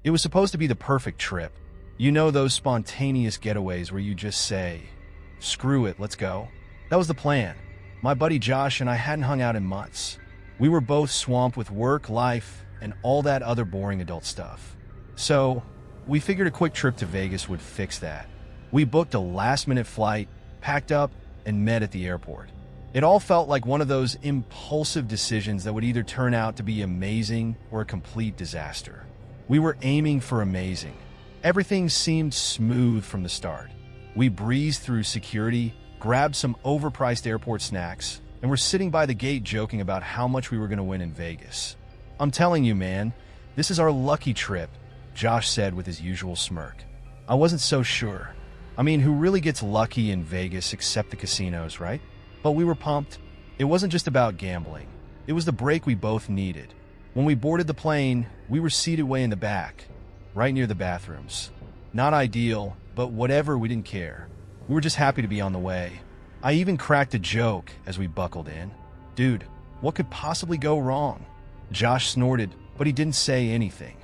It was supposed to be the perfect trip. You know, those spontaneous getaways where you just say, "Screw it, let's go." That was the plan. My buddy Josh and I hadn't hung out in months. We were both swamped with work, life, and all that other boring adult stuff. So, we figured a quick trip to Vegas would fix that. We booked a last-minute flight, packed up, and met at the airport. It all felt like one of those impulsive decisions that would either turn out to be amazing or a complete disaster. We were aiming for amazing. Everything seemed smooth from the start. We breezed through security, grabbed some overpriced airport snacks, and were sitting by the gate joking about how much we were going to win in Vegas. "I'm telling you, man, this is our lucky trip," Josh said with his usual smirk. I wasn't so sure. I mean, who really gets lucky in Vegas except the casinos, right? But we were pumped. It wasn't just about gambling. It was the break we both needed. When we boarded the plane, we were seated way in the back, right near the bathrooms. Not ideal, but whatever, we didn't care. We were just happy to be on the way. I even cracked a joke as we buckled in. "Dude, what could possibly go wrong?" Josh snorted, but he didn't say anything.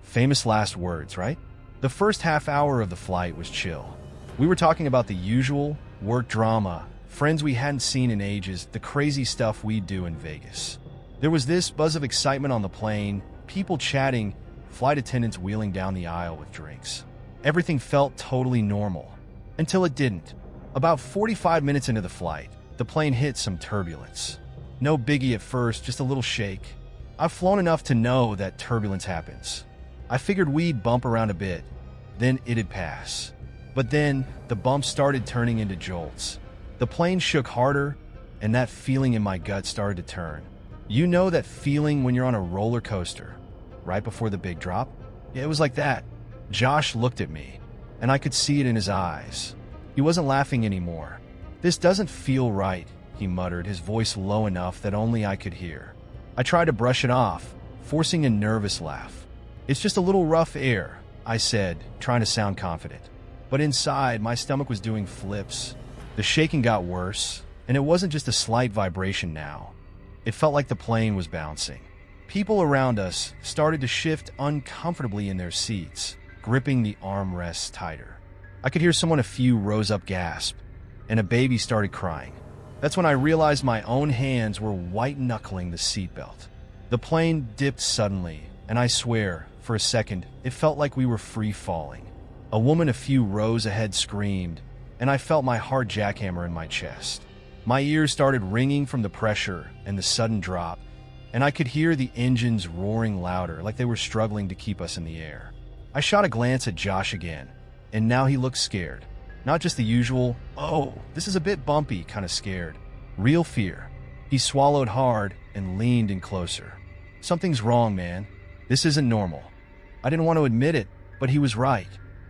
Famous last words, right? The first half hour of the flight was chill. We were talking about the usual, work drama, friends we hadn't seen in ages, the crazy stuff we do in Vegas. There was this buzz of excitement on the plane, people chatting, flight attendants wheeling down the aisle with drinks. Everything felt totally normal. Until it didn't. About 45 minutes into the flight, the plane hit some turbulence. No biggie at first, just a little shake. I've flown enough to know that turbulence happens. I figured we'd bump around a bit, then it'd pass. But then, the bumps started turning into jolts. The plane shook harder, and that feeling in my gut started to turn. You know that feeling when you're on a roller coaster, right before the big drop? Yeah, it was like that. Josh looked at me, and I could see it in his eyes. He wasn't laughing anymore. "This doesn't feel right," he muttered, his voice low enough that only I could hear. I tried to brush it off, forcing a nervous laugh. "It's just a little rough air," I said, trying to sound confident. But inside, my stomach was doing flips. The shaking got worse, and it wasn't just a slight vibration now. It felt like the plane was bouncing. People around us started to shift uncomfortably in their seats, gripping the armrests tighter. I could hear someone a few rows up gasp, and a baby started crying. That's when I realized my own hands were white-knuckling the seatbelt. The plane dipped suddenly, and I swear, for a second, it felt like we were free-falling. A woman a few rows ahead screamed, and I felt my heart jackhammer in my chest. My ears started ringing from the pressure and the sudden drop, and I could hear the engines roaring louder, like they were struggling to keep us in the air. I shot a glance at Josh again, and now he looked scared. Not just the usual, "Oh, this is a bit bumpy," kind of scared. Real fear. He swallowed hard and leaned in closer. "Something's wrong, man. This isn't normal." I didn't want to admit it, but he was right.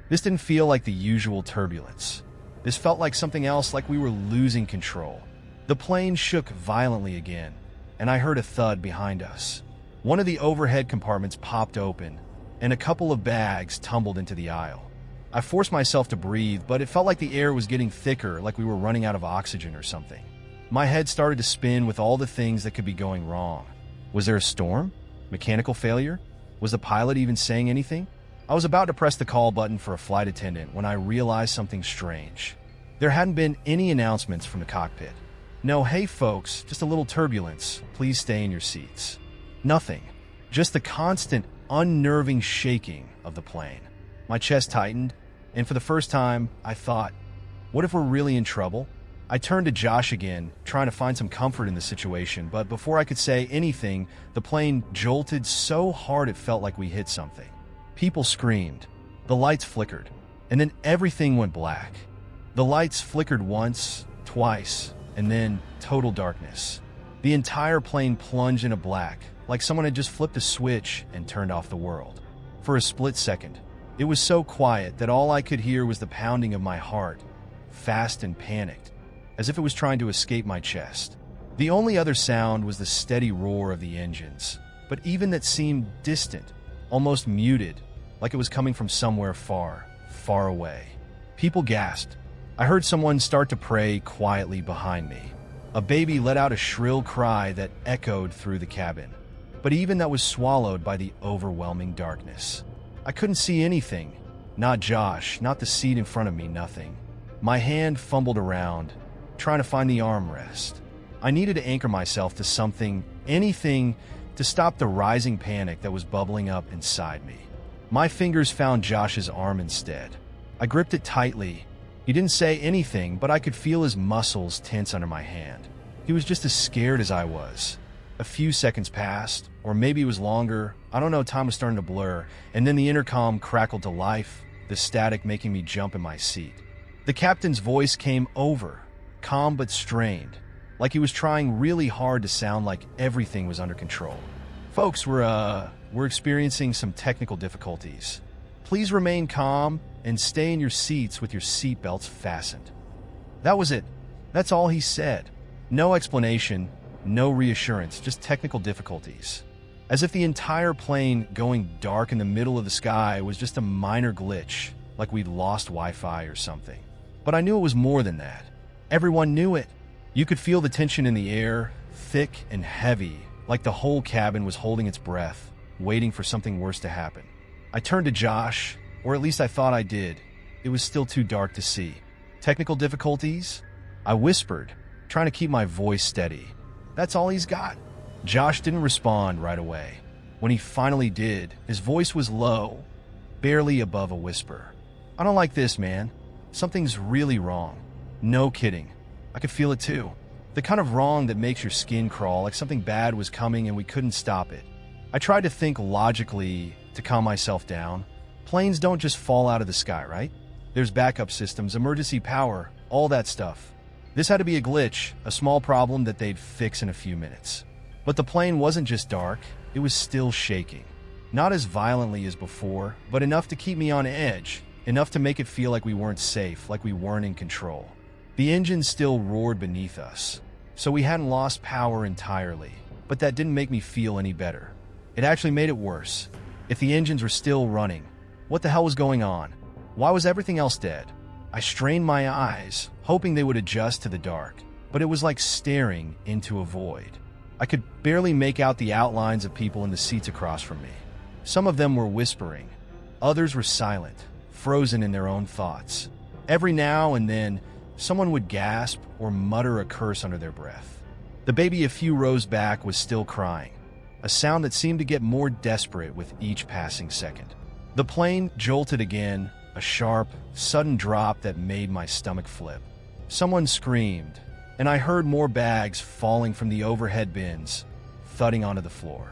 This didn't feel like the usual turbulence. This felt like something else, like we were losing control. The plane shook violently again, and I heard a thud behind us. One of the overhead compartments popped open, and a couple of bags tumbled into the aisle. I forced myself to breathe, but it felt like the air was getting thicker, like we were running out of oxygen or something. My head started to spin with all the things that could be going wrong. Was there a storm? Mechanical failure? Was the pilot even saying anything? I was about to press the call button for a flight attendant when I realized something strange. There hadn't been any announcements from the cockpit. No, "Hey folks, just a little turbulence. Please stay in your seats." Nothing. Just the constant, unnerving shaking of the plane. My chest tightened, and for the first time, I thought, what if we're really in trouble? I turned to Josh again, trying to find some comfort in the situation, but before I could say anything, the plane jolted so hard it felt like we hit something. People screamed. The lights flickered, and then everything went black. The lights flickered once, twice, and then total darkness. The entire plane plunged into black, like someone had just flipped a switch and turned off the world. For a split second, it was so quiet that all I could hear was the pounding of my heart, fast and panicked, as if it was trying to escape my chest. The only other sound was the steady roar of the engines, but even that seemed distant, almost muted, like it was coming from somewhere far, far away. People gasped. I heard someone start to pray quietly behind me. A baby let out a shrill cry that echoed through the cabin, but even that was swallowed by the overwhelming darkness. I couldn't see anything. Not Josh, not the seat in front of me, nothing. My hand fumbled around, trying to find the armrest. I needed to anchor myself to something, anything, to stop the rising panic that was bubbling up inside me. My fingers found Josh's arm instead. I gripped it tightly. He didn't say anything, but I could feel his muscles tense under my hand. He was just as scared as I was. A few seconds passed, or maybe it was longer. I don't know, time was starting to blur, and then the intercom crackled to life, the static making me jump in my seat. The captain's voice came over, calm but strained, like he was trying really hard to sound like everything was under control. Folks, we're experiencing some technical difficulties. Please remain calm and stay in your seats with your seatbelts fastened. That was it. That's all he said. No explanation, no reassurance, just technical difficulties. As if the entire plane going dark in the middle of the sky was just a minor glitch, like we'd lost Wi-Fi or something. But I knew it was more than that. Everyone knew it. You could feel the tension in the air, thick and heavy, like the whole cabin was holding its breath, waiting for something worse to happen. I turned to Josh, or at least I thought I did. It was still too dark to see. Technical difficulties? I whispered, trying to keep my voice steady. That's all he's got. Josh didn't respond right away. When he finally did, his voice was low, barely above a whisper. I don't like this, man. Something's really wrong. No kidding. I could feel it too. The kind of wrong that makes your skin crawl, like something bad was coming and we couldn't stop it. I tried to think logically to calm myself down. Planes don't just fall out of the sky, right? There's backup systems, emergency power, all that stuff. This had to be a glitch, a small problem that they'd fix in a few minutes. But the plane wasn't just dark, it was still shaking. Not as violently as before, but enough to keep me on edge, enough to make it feel like we weren't safe, like we weren't in control. The engine still roared beneath us, so we hadn't lost power entirely, but that didn't make me feel any better. It actually made it worse. If the engines were still running, what the hell was going on? Why was everything else dead? I strained my eyes, hoping they would adjust to the dark, but it was like staring into a void. I could barely make out the outlines of people in the seats across from me. Some of them were whispering. Others were silent, frozen in their own thoughts. Every now and then, someone would gasp or mutter a curse under their breath. The baby a few rows back was still crying, a sound that seemed to get more desperate with each passing second. The plane jolted again, a sharp, sudden drop that made my stomach flip. Someone screamed, and I heard more bags falling from the overhead bins, thudding onto the floor.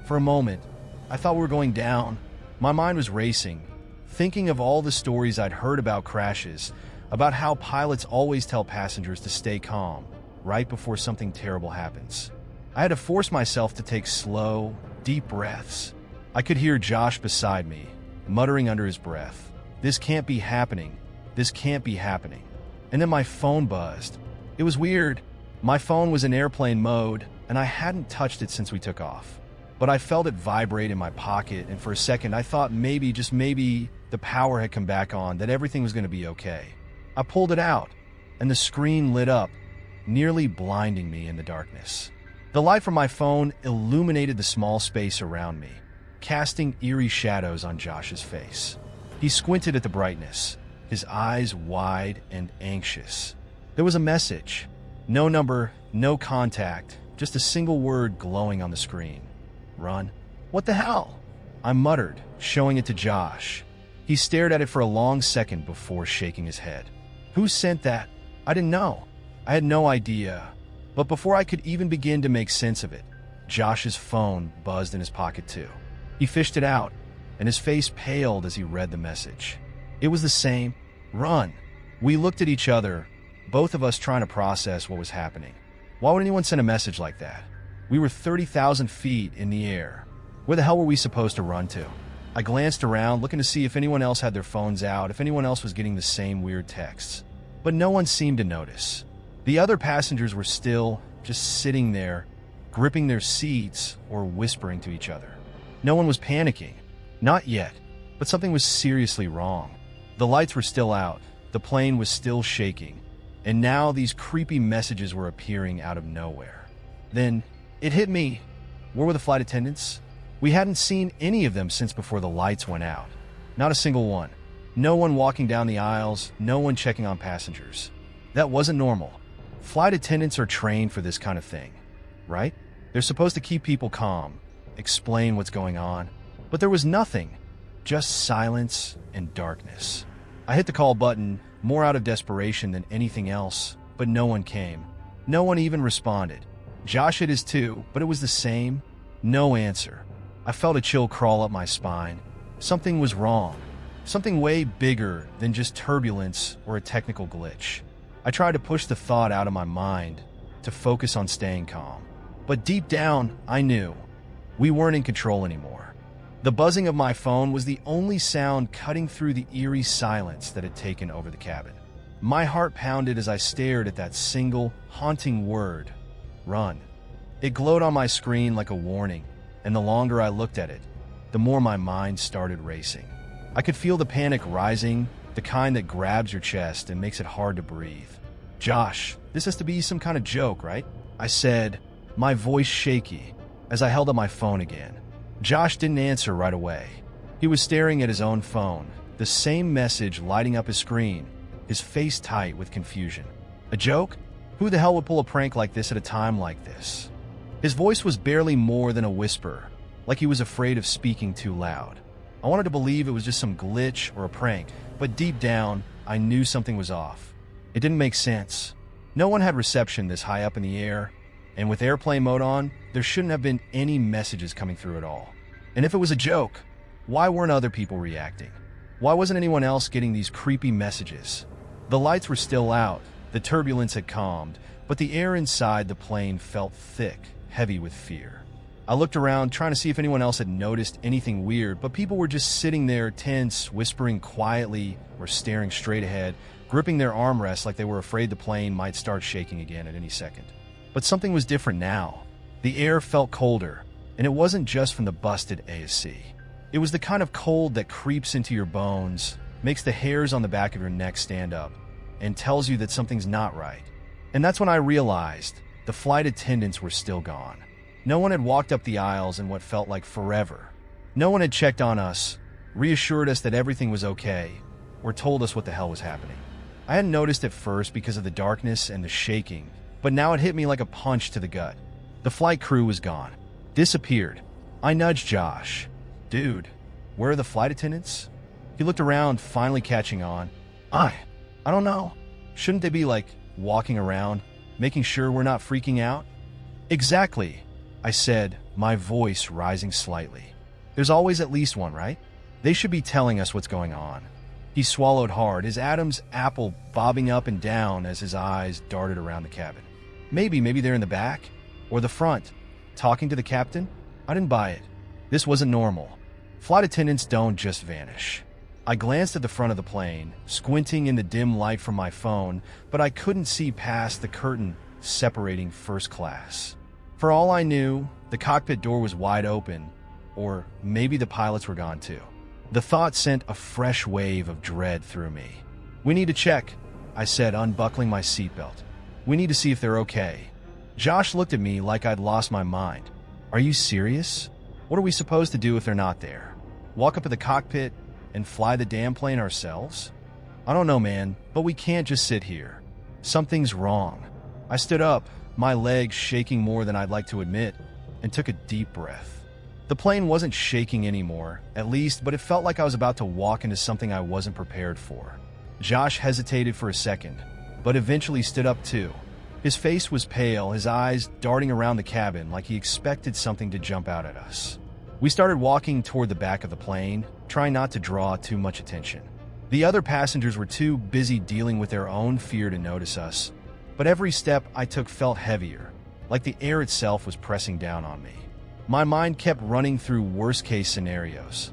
For a moment, I thought we were going down. My mind was racing, thinking of all the stories I'd heard about crashes, about how pilots always tell passengers to stay calm right before something terrible happens. I had to force myself to take slow, deep breaths. I could hear Josh beside me, muttering under his breath, "This can't be happening. This can't be happening." And then my phone buzzed. It was weird. My phone was in airplane mode, and I hadn't touched it since we took off. But I felt it vibrate in my pocket, and for a second I thought maybe, just maybe, the power had come back on, that everything was going to be okay. I pulled it out, and the screen lit up, nearly blinding me in the darkness. The light from my phone illuminated the small space around me, casting eerie shadows on Josh's face. He squinted at the brightness, his eyes wide and anxious. There was a message. No number, no contact, just a single word glowing on the screen. Run. What the hell? I muttered, showing it to Josh. He stared at it for a long second before shaking his head. Who sent that? I didn't know. I had no idea. But before I could even begin to make sense of it, Josh's phone buzzed in his pocket too. He fished it out, and his face paled as he read the message. It was the same. Run. We looked at each other, both of us trying to process what was happening. Why would anyone send a message like that? We were 30,000 feet in the air. Where the hell were we supposed to run to? I glanced around, looking to see if anyone else had their phones out, if anyone else was getting the same weird texts. But no one seemed to notice. The other passengers were still just sitting there, gripping their seats or whispering to each other. No one was panicking. Not yet. But something was seriously wrong. The lights were still out. The plane was still shaking. And now these creepy messages were appearing out of nowhere. Then it hit me. Where were the flight attendants? We hadn't seen any of them since before the lights went out. Not a single one. No one walking down the aisles, no one checking on passengers. That wasn't normal. Flight attendants are trained for this kind of thing, right? They're supposed to keep people calm, explain what's going on. But there was nothing, just silence and darkness. I hit the call button, more out of desperation than anything else, but no one came. No one even responded. Josh hit his too, but it was the same. No answer. I felt a chill crawl up my spine. Something was wrong. Something way bigger than just turbulence or a technical glitch. I tried to push the thought out of my mind, to focus on staying calm. But deep down, I knew. We weren't in control anymore. The buzzing of my phone was the only sound cutting through the eerie silence that had taken over the cabin. My heart pounded as I stared at that single, haunting word, run. It glowed on my screen like a warning, and the longer I looked at it, the more my mind started racing. I could feel the panic rising, the kind that grabs your chest and makes it hard to breathe. Josh, this has to be some kind of joke, right? I said, my voice shaky, as I held up my phone again. Josh didn't answer right away. He was staring at his own phone, the same message lighting up his screen, his face tight with confusion. A joke? Who the hell would pull a prank like this at a time like this? His voice was barely more than a whisper, like he was afraid of speaking too loud. I wanted to believe it was just some glitch or a prank, but deep down, I knew something was off. It didn't make sense. No one had reception this high up in the air, and with airplane mode on, there shouldn't have been any messages coming through at all. And if it was a joke, why weren't other people reacting? Why wasn't anyone else getting these creepy messages? The lights were still out, the turbulence had calmed, but the air inside the plane felt thick, heavy with fear. I looked around, trying to see if anyone else had noticed anything weird, but people were just sitting there tense, whispering quietly or staring straight ahead, gripping their armrests like they were afraid the plane might start shaking again at any second. But something was different now. The air felt colder, and it wasn't just from the busted ASC. It was the kind of cold that creeps into your bones, makes the hairs on the back of your neck stand up, and tells you that something's not right. And that's when I realized the flight attendants were still gone. No one had walked up the aisles in what felt like forever. No one had checked on us, reassured us that everything was okay, or told us what the hell was happening. I hadn't noticed at first because of the darkness and the shaking, but now it hit me like a punch to the gut. The flight crew was gone. Disappeared. I nudged Josh. Dude, where are the flight attendants? He looked around, finally catching on. I don't know. Shouldn't they be, walking around, making sure we're not freaking out? Exactly, I said, my voice rising slightly. There's always at least one, right? They should be telling us what's going on. He swallowed hard, his Adam's apple bobbing up and down as his eyes darted around the cabin. Maybe they're in the back or the front, talking to the captain. I didn't buy it. This wasn't normal. Flight attendants don't just vanish. I glanced at the front of the plane, squinting in the dim light from my phone, but I couldn't see past the curtain separating first class. For all I knew, the cockpit door was wide open, or maybe the pilots were gone too. The thought sent a fresh wave of dread through me. We need to check, I said, unbuckling my seatbelt. We need to see if they're okay. Josh looked at me like I'd lost my mind. Are you serious? What are we supposed to do if they're not there? Walk up to the cockpit and fly the damn plane ourselves? I don't know, man, but we can't just sit here. Something's wrong. I stood up, my legs shaking more than I'd like to admit, and took a deep breath. The plane wasn't shaking anymore, at least, but it felt like I was about to walk into something I wasn't prepared for. Josh hesitated for a second, but eventually stood up too. His face was pale, his eyes darting around the cabin like he expected something to jump out at us. We started walking toward the back of the plane, trying not to draw too much attention. The other passengers were too busy dealing with their own fear to notice us, but every step I took felt heavier, like the air itself was pressing down on me. My mind kept running through worst-case scenarios.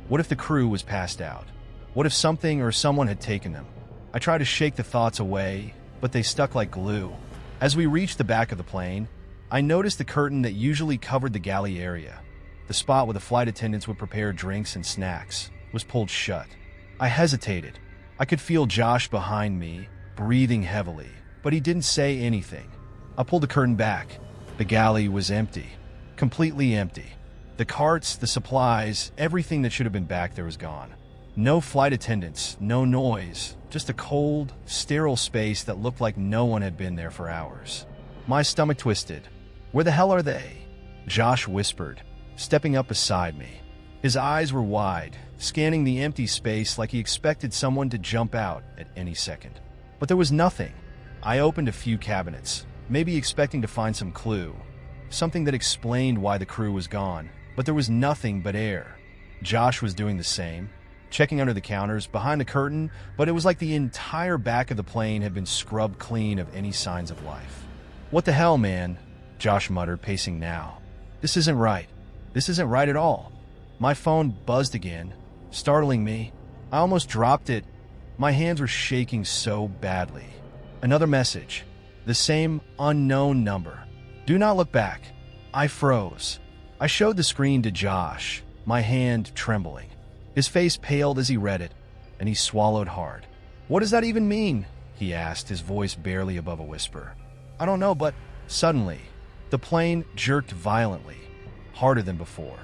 What if the crew was passed out? What if something or someone had taken them? I tried to shake the thoughts away, but they stuck like glue. As we reached the back of the plane, I noticed the curtain that usually covered the galley area, the spot where the flight attendants would prepare drinks and snacks, was pulled shut. I hesitated. I could feel Josh behind me, breathing heavily, but he didn't say anything. I pulled the curtain back. The galley was empty. Completely empty. The carts, the supplies, everything that should have been back there was gone. No flight attendants, no noise, just a cold, sterile space that looked like no one had been there for hours. My stomach twisted. Where the hell are they? Josh whispered, stepping up beside me. His eyes were wide, scanning the empty space like he expected someone to jump out at any second. But there was nothing. I opened a few cabinets, maybe expecting to find some clue, something that explained why the crew was gone, but there was nothing but air. Josh was doing the same, checking under the counters, behind the curtain, but it was like the entire back of the plane had been scrubbed clean of any signs of life. "What the hell, man?" Josh muttered, pacing now. "This isn't right. This isn't right at all." My phone buzzed again, startling me. I almost dropped it. My hands were shaking so badly. Another message. The same unknown number. "Do not look back." I froze. I showed the screen to Josh, my hand trembling. His face paled as he read it, and he swallowed hard. "What does that even mean?" he asked, his voice barely above a whisper. "I don't know, but..." Suddenly, the plane jerked violently, harder than before.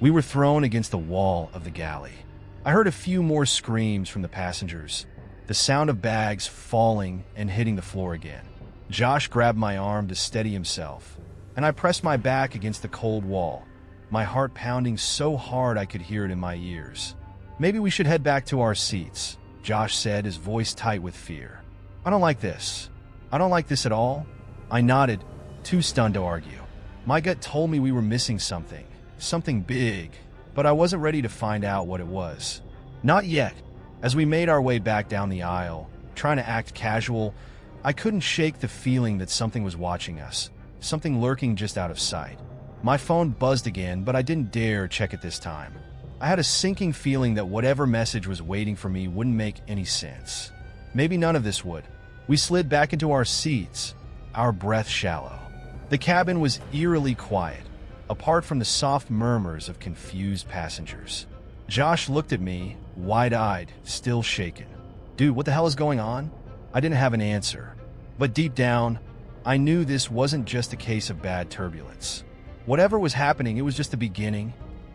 We were thrown against the wall of the galley. I heard a few more screams from the passengers, the sound of bags falling and hitting the floor again. Josh grabbed my arm to steady himself, and I pressed my back against the cold wall, my heart pounding so hard I could hear it in my ears. "Maybe we should head back to our seats," Josh said, his voice tight with fear. "I don't like this. I don't like this at all." I nodded, too stunned to argue. My gut told me we were missing something big, but I wasn't ready to find out what it was. Not yet. As we made our way back down the aisle, trying to act casual, I couldn't shake the feeling that something was watching us, something lurking just out of sight. My phone buzzed again, but I didn't dare check it this time. I had a sinking feeling that whatever message was waiting for me wouldn't make any sense. Maybe none of this would. We slid back into our seats, our breath shallow. The cabin was eerily quiet, apart from the soft murmurs of confused passengers. Josh looked at me, wide-eyed, still shaken. "Dude, what the hell is going on?" I didn't have an answer, but deep down, I knew this wasn't just a case of bad turbulence. Whatever was happening, it was just the beginning.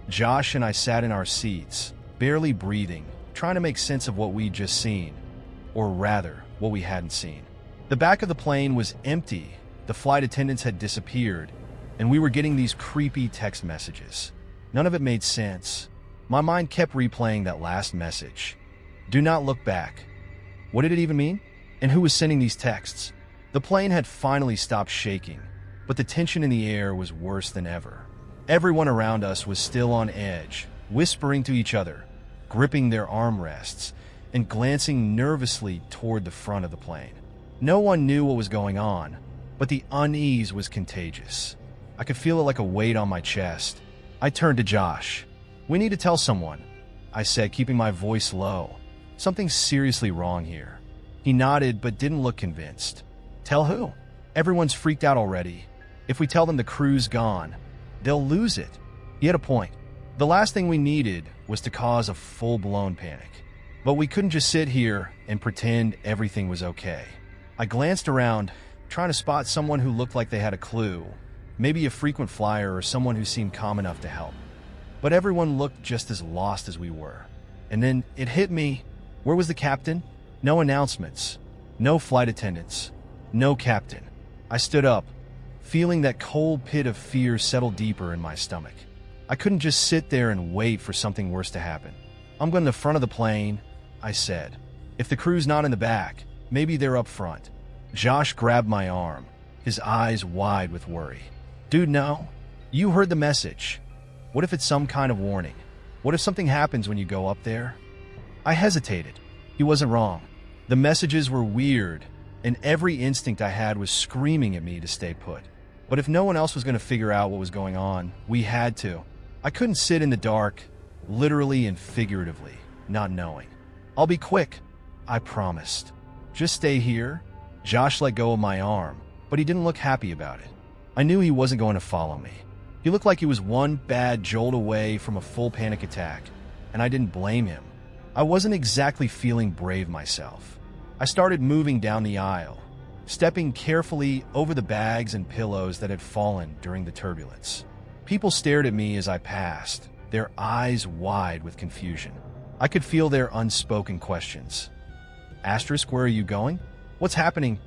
Josh and I sat in our seats, barely breathing, trying to make sense of what we'd just seen, or rather, what we hadn't seen. The back of the plane was empty, the flight attendants had disappeared, and we were getting these creepy text messages. None of it made sense. My mind kept replaying that last message. "Do not look back." What did it even mean? And who was sending these texts? The plane had finally stopped shaking, but the tension in the air was worse than ever. Everyone around us was still on edge, whispering to each other, gripping their armrests, and glancing nervously toward the front of the plane. No one knew what was going on, but the unease was contagious. I could feel it like a weight on my chest. I turned to Josh. "We need to tell someone," I said, keeping my voice low. "Something's seriously wrong here." He nodded but didn't look convinced. "Tell who? Everyone's freaked out already. If we tell them the crew's gone, they'll lose it." He had a point. The last thing we needed was to cause a full-blown panic. But we couldn't just sit here and pretend everything was okay. I glanced around, trying to spot someone who looked like they had a clue, maybe a frequent flyer or someone who seemed calm enough to help. But everyone looked just as lost as we were. And then it hit me. Where was the captain? No announcements. No flight attendants. No captain. I stood up, feeling that cold pit of fear settle deeper in my stomach. I couldn't just sit there and wait for something worse to happen. "I'm going to the front of the plane," I said. "If the crew's not in the back, maybe they're up front." Josh grabbed my arm, his eyes wide with worry. "Dude, no. You heard the message. What if it's some kind of warning? What if something happens when you go up there?" I hesitated. He wasn't wrong. The messages were weird, and every instinct I had was screaming at me to stay put. But if no one else was going to figure out what was going on, we had to. I couldn't sit in the dark, literally and figuratively, not knowing. "I'll be quick," I promised. "Just stay here." Josh let go of my arm, but he didn't look happy about it. I knew he wasn't going to follow me. He looked like he was one bad jolt away from a full panic attack, and I didn't blame him. I wasn't exactly feeling brave myself. I started moving down the aisle, stepping carefully over the bags and pillows that had fallen during the turbulence. People stared at me as I passed, their eyes wide with confusion. I could feel their unspoken questions. Asterisk, where are you going? What's happening?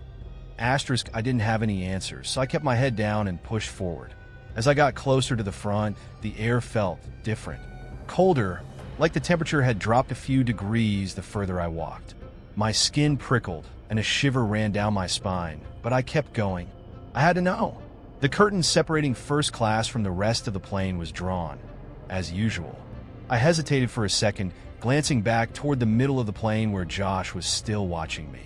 Asterisk, I didn't have any answers, so I kept my head down and pushed forward. As I got closer to the front, the air felt different. Colder, like the temperature had dropped a few degrees the further I walked. My skin prickled, and a shiver ran down my spine, but I kept going. I had to know. The curtain separating first class from the rest of the plane was drawn, as usual. I hesitated for a second, glancing back toward the middle of the plane where Josh was still watching me.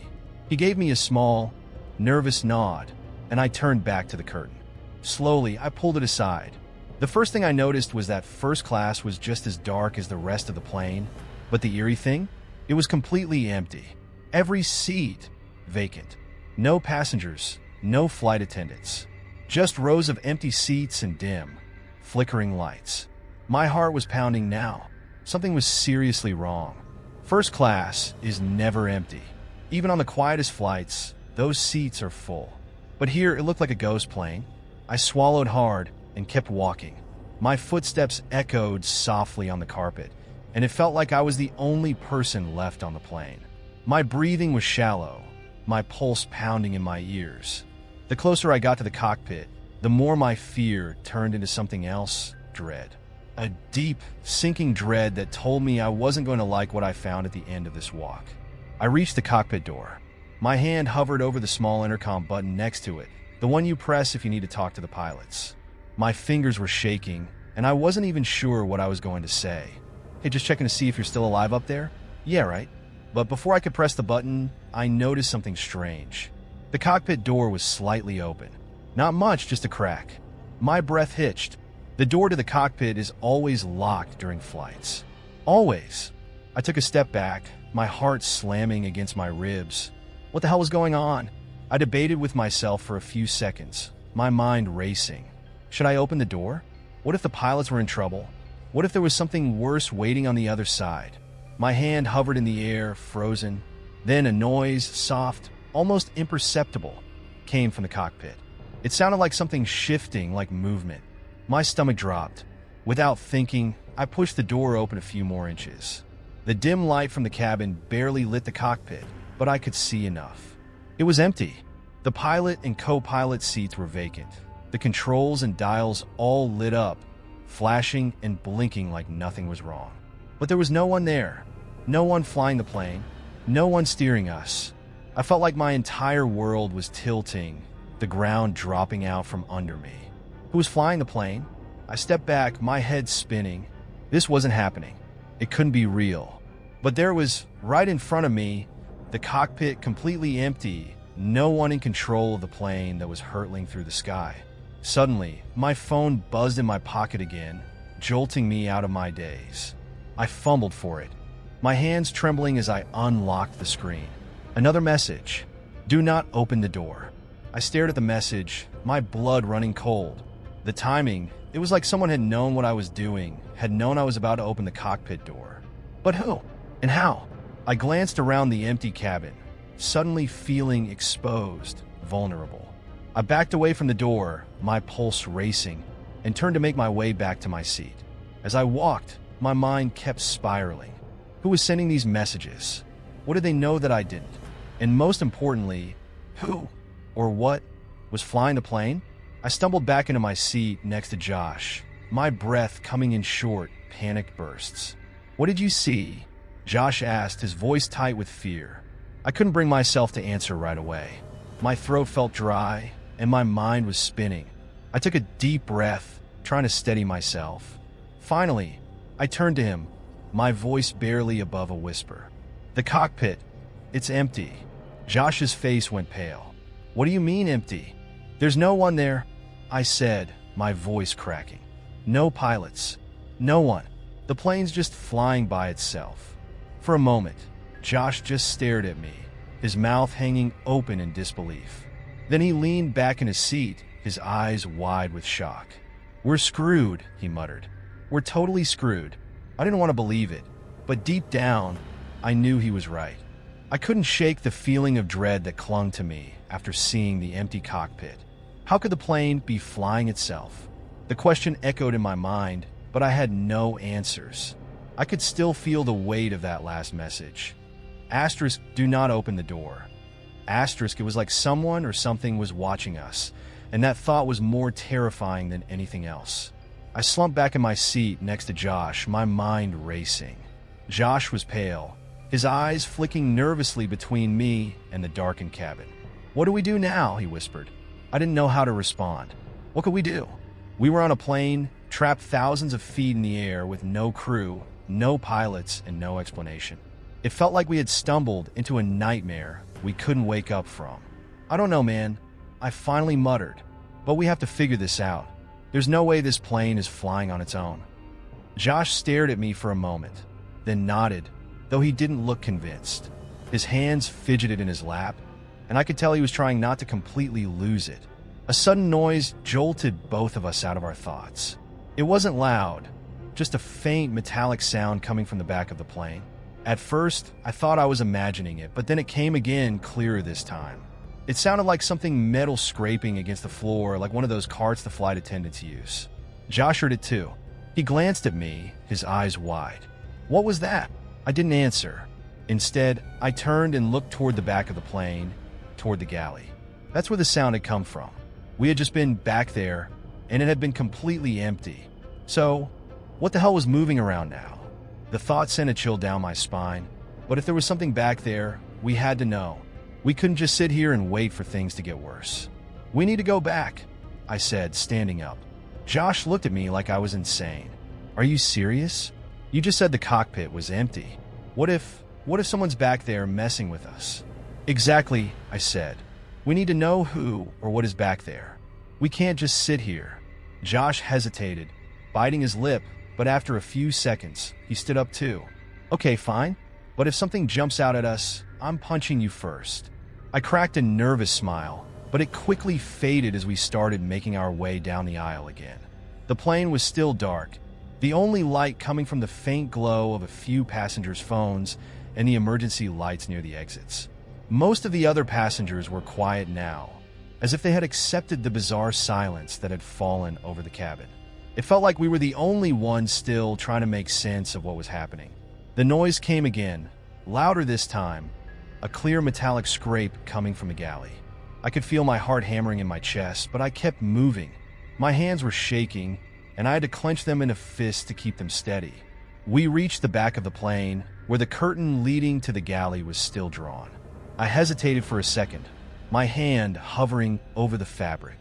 He gave me a small, nervous nod, and I turned back to the curtain. Slowly, I pulled it aside. The first thing I noticed was that first class was just as dark as the rest of the plane, but the eerie thing? It was completely empty. Every seat vacant. No passengers, no flight attendants. Just rows of empty seats and dim, flickering lights. My heart was pounding now. Something was seriously wrong. First class is never empty. Even on the quietest flights, those seats are full. But here, it looked like a ghost plane. I swallowed hard and kept walking. My footsteps echoed softly on the carpet, and it felt like I was the only person left on the plane. My breathing was shallow, my pulse pounding in my ears. The closer I got to the cockpit, the more my fear turned into something else, dread. A deep, sinking dread that told me I wasn't going to like what I found at the end of this walk. I reached the cockpit door. My hand hovered over the small intercom button next to it, the one you press if you need to talk to the pilots. My fingers were shaking, and I wasn't even sure what I was going to say. Hey, just checking to see if you're still alive up there? Yeah, right. But before I could press the button, I noticed something strange. The cockpit door was slightly open. Not much, just a crack. My breath hitched. The door to the cockpit is always locked during flights. Always. I took a step back, my heart slamming against my ribs. What the hell was going on? I debated with myself for a few seconds, my mind racing. Should I open the door? What if the pilots were in trouble? What if there was something worse waiting on the other side? My hand hovered in the air, frozen. Then a noise, soft, almost imperceptible, came from the cockpit. It sounded like something shifting, like movement. My stomach dropped. Without thinking, I pushed the door open a few more inches. The dim light from the cabin barely lit the cockpit, but I could see enough. It was empty. The pilot and co-pilot seats were vacant. The controls and dials all lit up, flashing and blinking like nothing was wrong. But there was no one there. No one flying the plane. No one steering us. I felt like my entire world was tilting, the ground dropping out from under me. Who was flying the plane? I stepped back, my head spinning. This wasn't happening. It couldn't be real. But there was, right in front of me, the cockpit completely empty, no one in control of the plane that was hurtling through the sky. Suddenly, my phone buzzed in my pocket again, jolting me out of my daze. I fumbled for it, my hands trembling as I unlocked the screen. Another message. Do not open the door. I stared at the message, my blood running cold. The timing, it was like someone had known what I was doing, had known I was about to open the cockpit door. But who? And how? I glanced around the empty cabin, suddenly feeling exposed, vulnerable. I backed away from the door, my pulse racing, and turned to make my way back to my seat. As I walked, my mind kept spiraling. Who was sending these messages? What did they know that I didn't? And most importantly, who or what was flying the plane? I stumbled back into my seat next to Josh, my breath coming in short, panicked bursts. What did you see? Josh asked, his voice tight with fear. I couldn't bring myself to answer right away. My throat felt dry, and my mind was spinning. I took a deep breath, trying to steady myself. Finally, I turned to him, my voice barely above a whisper. The cockpit, it's empty. Josh's face went pale. What do you mean empty? There's no one there, I said, my voice cracking. No pilots. No one. The plane's just flying by itself. For a moment, Josh just stared at me, his mouth hanging open in disbelief. Then he leaned back in his seat, his eyes wide with shock. We're screwed, he muttered. We're totally screwed. I didn't want to believe it, but deep down, I knew he was right. I couldn't shake the feeling of dread that clung to me after seeing the empty cockpit. How could the plane be flying itself? The question echoed in my mind, but I had no answers. I could still feel the weight of that last message. Asterisk, do not open the door. Asterisk, it was like someone or something was watching us, and that thought was more terrifying than anything else. I slumped back in my seat next to Josh, my mind racing. Josh was pale, his eyes flicking nervously between me and the darkened cabin. "What do we do now?" he whispered. I didn't know how to respond. What could we do? We were on a plane, trapped thousands of feet in the air with no crew, no pilots, and no explanation. It felt like we had stumbled into a nightmare we couldn't wake up from. "I don't know, man," I finally muttered, "but we have to figure this out. There's no way this plane is flying on its own." Josh stared at me for a moment, then nodded, though he didn't look convinced. His hands fidgeted in his lap, and I could tell he was trying not to completely lose it. A sudden noise jolted both of us out of our thoughts. It wasn't loud, just a faint metallic sound coming from the back of the plane. At first, I thought I was imagining it, but then it came again, clearer this time. It sounded like something metal scraping against the floor, like one of those carts the flight attendants use. Josh heard it too. He glanced at me, his eyes wide. "What was that?" I didn't answer. Instead, I turned and looked toward the back of the plane, toward the galley. That's where the sound had come from. We had just been back there, and it had been completely empty. So, what the hell was moving around now? The thought sent a chill down my spine, but if there was something back there, we had to know. We couldn't just sit here and wait for things to get worse. "We need to go back," I said, standing up. Josh looked at me like I was insane. "Are you serious? You just said the cockpit was empty. What if someone's back there messing with us?" "Exactly," I said. "We need to know who or what is back there. We can't just sit here." Josh hesitated, biting his lip, but after a few seconds, he stood up too. "Okay, fine. But if something jumps out at us, I'm punching you first." I cracked a nervous smile, but it quickly faded as we started making our way down the aisle again. The plane was still dark, the only light coming from the faint glow of a few passengers' phones and the emergency lights near the exits. Most of the other passengers were quiet now, as if they had accepted the bizarre silence that had fallen over the cabin. It felt like we were the only ones still trying to make sense of what was happening. The noise came again, louder this time, a clear metallic scrape coming from the galley. I could feel my heart hammering in my chest, but I kept moving. My hands were shaking, and I had to clench them in a fist to keep them steady. We reached the back of the plane, where the curtain leading to the galley was still drawn. I hesitated for a second, my hand hovering over the fabric.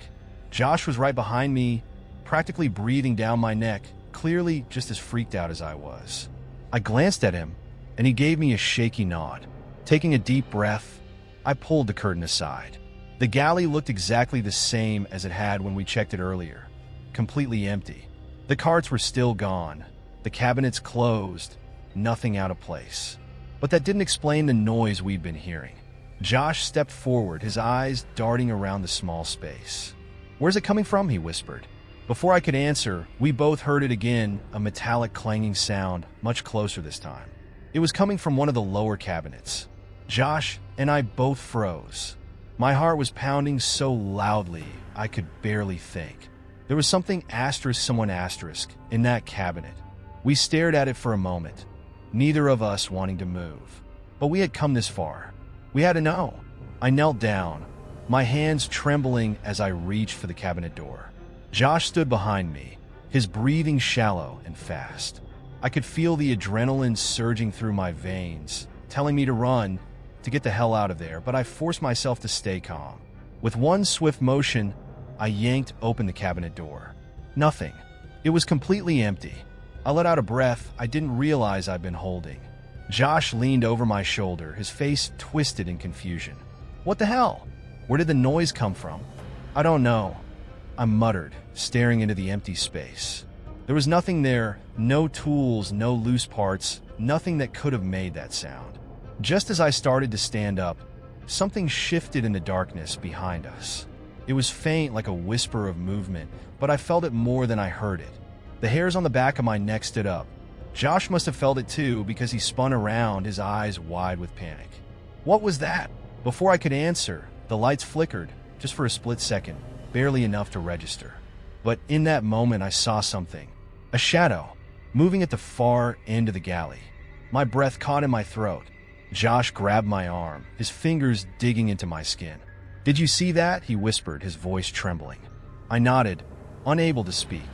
Josh was right behind me, practically breathing down my neck, clearly just as freaked out as I was. I glanced at him, and he gave me a shaky nod. Taking a deep breath, I pulled the curtain aside. The galley looked exactly the same as it had when we checked it earlier, completely empty. The carts were still gone, the cabinets closed, nothing out of place. But that didn't explain the noise we'd been hearing. Josh stepped forward, his eyes darting around the small space. "Where's it coming from?" he whispered. Before I could answer, we both heard it again, a metallic clanging sound, much closer this time. It was coming from one of the lower cabinets. Josh and I both froze. My heart was pounding so loudly, I could barely think. There was something someone in that cabinet. We stared at it for a moment, neither of us wanting to move. But we had come this far. We had to know. I knelt down, my hands trembling as I reached for the cabinet door. Josh stood behind me, his breathing shallow and fast. I could feel the adrenaline surging through my veins, telling me to run, to get the hell out of there, but I forced myself to stay calm. With one swift motion, I yanked open the cabinet door. Nothing. It was completely empty. I let out a breath I didn't realize I'd been holding. Josh leaned over my shoulder, his face twisted in confusion. "What the hell? Where did the noise come from?" "I don't know," I muttered, staring into the empty space. There was nothing there, no tools, no loose parts, nothing that could have made that sound. Just as I started to stand up, something shifted in the darkness behind us. It was faint, like a whisper of movement, but I felt it more than I heard it. The hairs on the back of my neck stood up. Josh must have felt it too, because he spun around, his eyes wide with panic. "What was that?" Before I could answer, the lights flickered, just for a split second, barely enough to register. But in that moment I saw something. A shadow. moving at the far end of the galley. My breath caught in my throat. Josh grabbed my arm, his fingers digging into my skin. "Did you see that?" he whispered, his voice trembling. I nodded, unable to speak.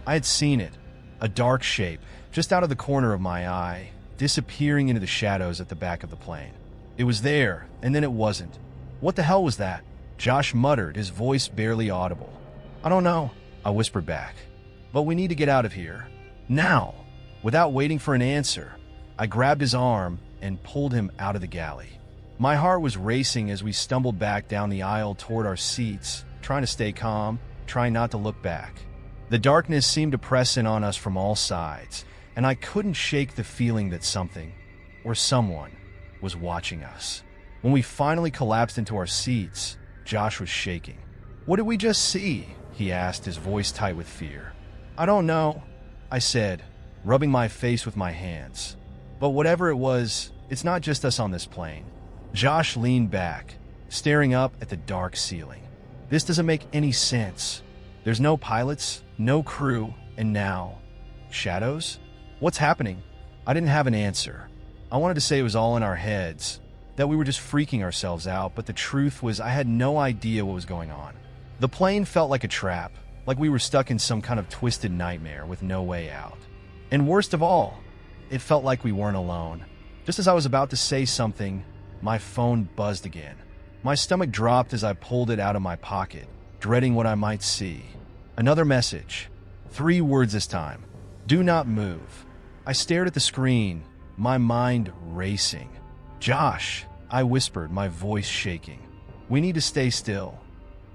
I had seen it, a dark shape, just out of the corner of my eye, disappearing into the shadows at the back of the plane. It was there, and then it wasn't. "What the hell was that?" Josh muttered, his voice barely audible. "I don't know," I whispered back. "But we need to get out of here. Now!" Without waiting for an answer, I grabbed his arm and pulled him out of the galley. My heart was racing as we stumbled back down the aisle toward our seats, trying to stay calm, trying not to look back. The darkness seemed to press in on us from all sides, and I couldn't shake the feeling that something, or someone, was watching us. When we finally collapsed into our seats, Josh was shaking. "What did we just see?" he asked, his voice tight with fear. "I don't know," I said, rubbing my face with my hands. "But whatever it was, it's not just us on this plane." Josh leaned back, staring up at the dark ceiling. "This doesn't make any sense. There's no pilots, no crew, and now... shadows? What's happening?" I didn't have an answer. I wanted to say it was all in our heads, that we were just freaking ourselves out, but the truth was I had no idea what was going on. The plane felt like a trap, like we were stuck in some kind of twisted nightmare with no way out. And worst of all, it felt like we weren't alone. Just as I was about to say something, my phone buzzed again. My stomach dropped as I pulled it out of my pocket, dreading what I might see. Another message. 3 words this time. "Do not move." I stared at the screen, my mind racing. "Josh," I whispered, my voice shaking. "We need to stay still."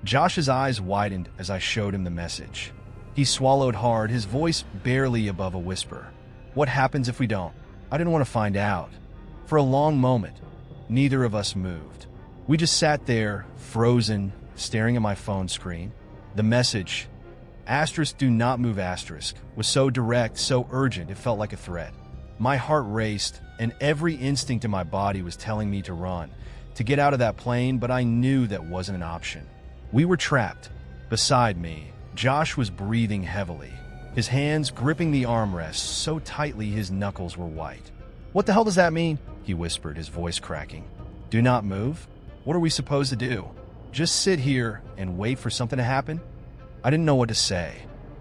Josh's eyes widened as I showed him the message. He swallowed hard, his voice barely above a whisper. "What happens if we don't?" I didn't want to find out. For a long moment, neither of us moved. We just sat there, frozen, staring at my phone screen. The message, "*Do not move*, was so direct, so urgent, it felt like a threat. My heart raced, and every instinct in my body was telling me to run, to get out of that plane, but I knew that wasn't an option. We were trapped. Beside me, Josh was breathing heavily, his hands gripping the armrests so tightly his knuckles were white. "What the hell does that mean?" he whispered, his voice cracking. "Do not move? What are we supposed to do? Just sit here and wait for something to happen?" I didn't know what to say.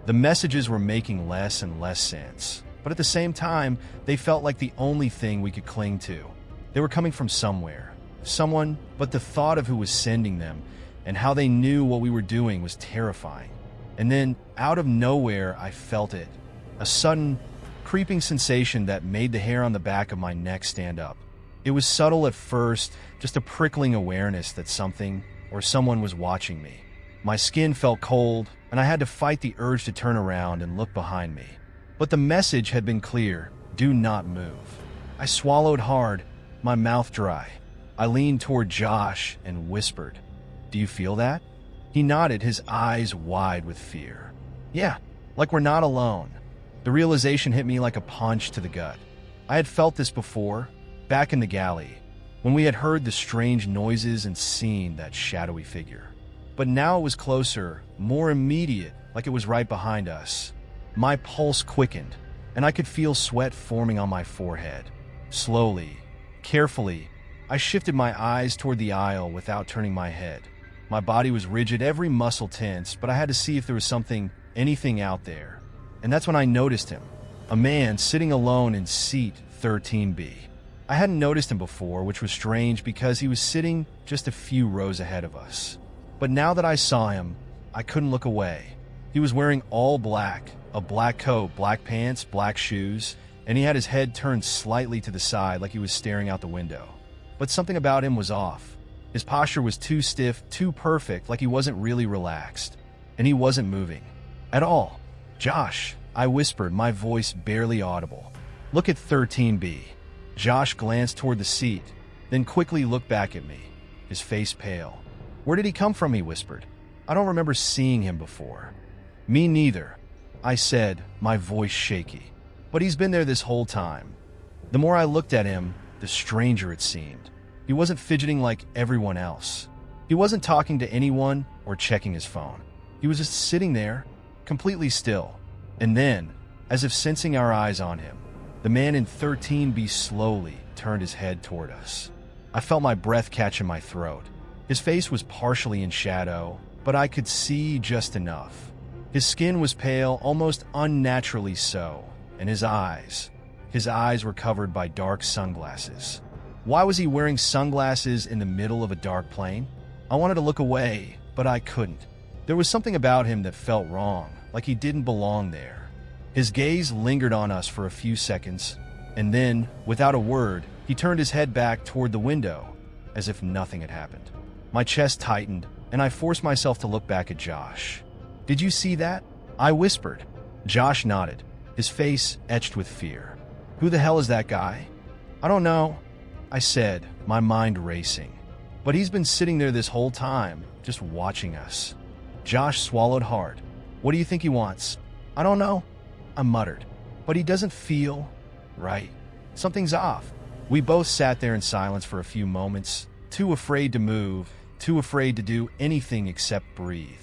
The messages were making less and less sense, but at the same time, they felt like the only thing we could cling to. They were coming from somewhere, someone, but the thought of who was sending them and how they knew what we were doing was terrifying. And then, out of nowhere, I felt it. A sudden, creeping sensation that made the hair on the back of my neck stand up. It was subtle at first, just a prickling awareness that something or someone was watching me. My skin felt cold, and I had to fight the urge to turn around and look behind me. But the message had been clear: do not move. I swallowed hard, my mouth dry. I leaned toward Josh and whispered, "Do you feel that?" He nodded, his eyes wide with fear. "Yeah, like we're not alone." The realization hit me like a punch to the gut. I had felt this before, back in the galley, when we had heard the strange noises and seen that shadowy figure. But now it was closer, more immediate, like it was right behind us. My pulse quickened, and I could feel sweat forming on my forehead. Slowly, carefully, I shifted my eyes toward the aisle without turning my head. My body was rigid, every muscle tense, but I had to see if there was anything out there. And that's when I noticed him, a man sitting alone in seat 13B. I hadn't noticed him before, which was strange because he was sitting just a few rows ahead of us. But now that I saw him, I couldn't look away. He was wearing all black, a black coat, black pants, black shoes, and he had his head turned slightly to the side like he was staring out the window. But something about him was off. His posture was too stiff, too perfect, like he wasn't really relaxed. And he wasn't moving. At all. "Josh," I whispered, my voice barely audible. "Look at 13B. Josh glanced toward the seat, then quickly looked back at me, his face pale. "Where did he come from?" he whispered. "I don't remember seeing him before." "Me neither," I said, my voice shaky. "But he's been there this whole time." The more I looked at him, the stranger it seemed. He wasn't fidgeting like everyone else. He wasn't talking to anyone or checking his phone. He was just sitting there, completely still. And then, As if sensing our eyes on him, the man in 13B slowly turned his head toward us. I felt my breath catch in my throat. His face was partially in shadow, but I could see just enough. His skin was pale, almost unnaturally so, and his eyes were covered by dark sunglasses. Why was he wearing sunglasses in the middle of a dark plane? I wanted to look away, but I couldn't. There was something about him that felt wrong, like he didn't belong there. His gaze lingered on us for a few seconds, and then, without a word, he turned his head back toward the window, as if nothing had happened. My chest tightened, and I forced myself to look back at Josh. "Did you see that?" I whispered. Josh nodded, his face etched with fear. "Who the hell is that guy?" "I don't know," I said, my mind racing. "But he's been sitting there this whole time, just watching us." Josh swallowed hard. "What do you think he wants?" "I don't know," I muttered. "But he doesn't feel right. Something's off." We both sat there in silence for a few moments, too afraid to move, too afraid to do anything except breathe.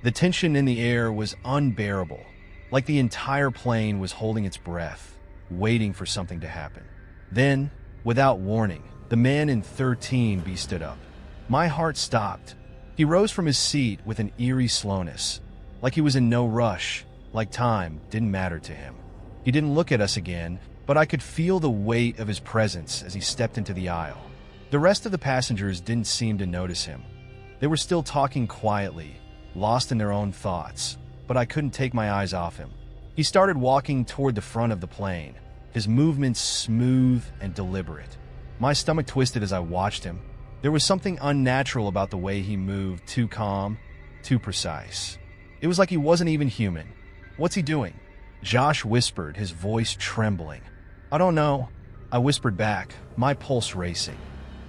The tension in the air was unbearable, like the entire plane was holding its breath, waiting for something to happen. Then, without warning, the man in 13B stood up. My heart stopped. He rose from his seat with an eerie slowness, like he was in no rush, like time didn't matter to him. He didn't look at us again, but I could feel the weight of his presence as he stepped into the aisle. The rest of the passengers didn't seem to notice him. They were still talking quietly, lost in their own thoughts, but I couldn't take my eyes off him. He started walking toward the front of the plane, his movements smooth and deliberate. My stomach twisted as I watched him. There was something unnatural about the way he moved, too calm, too precise. It was like he wasn't even human. "What's he doing?" Josh whispered, his voice trembling. "I don't know," I whispered back, my pulse racing.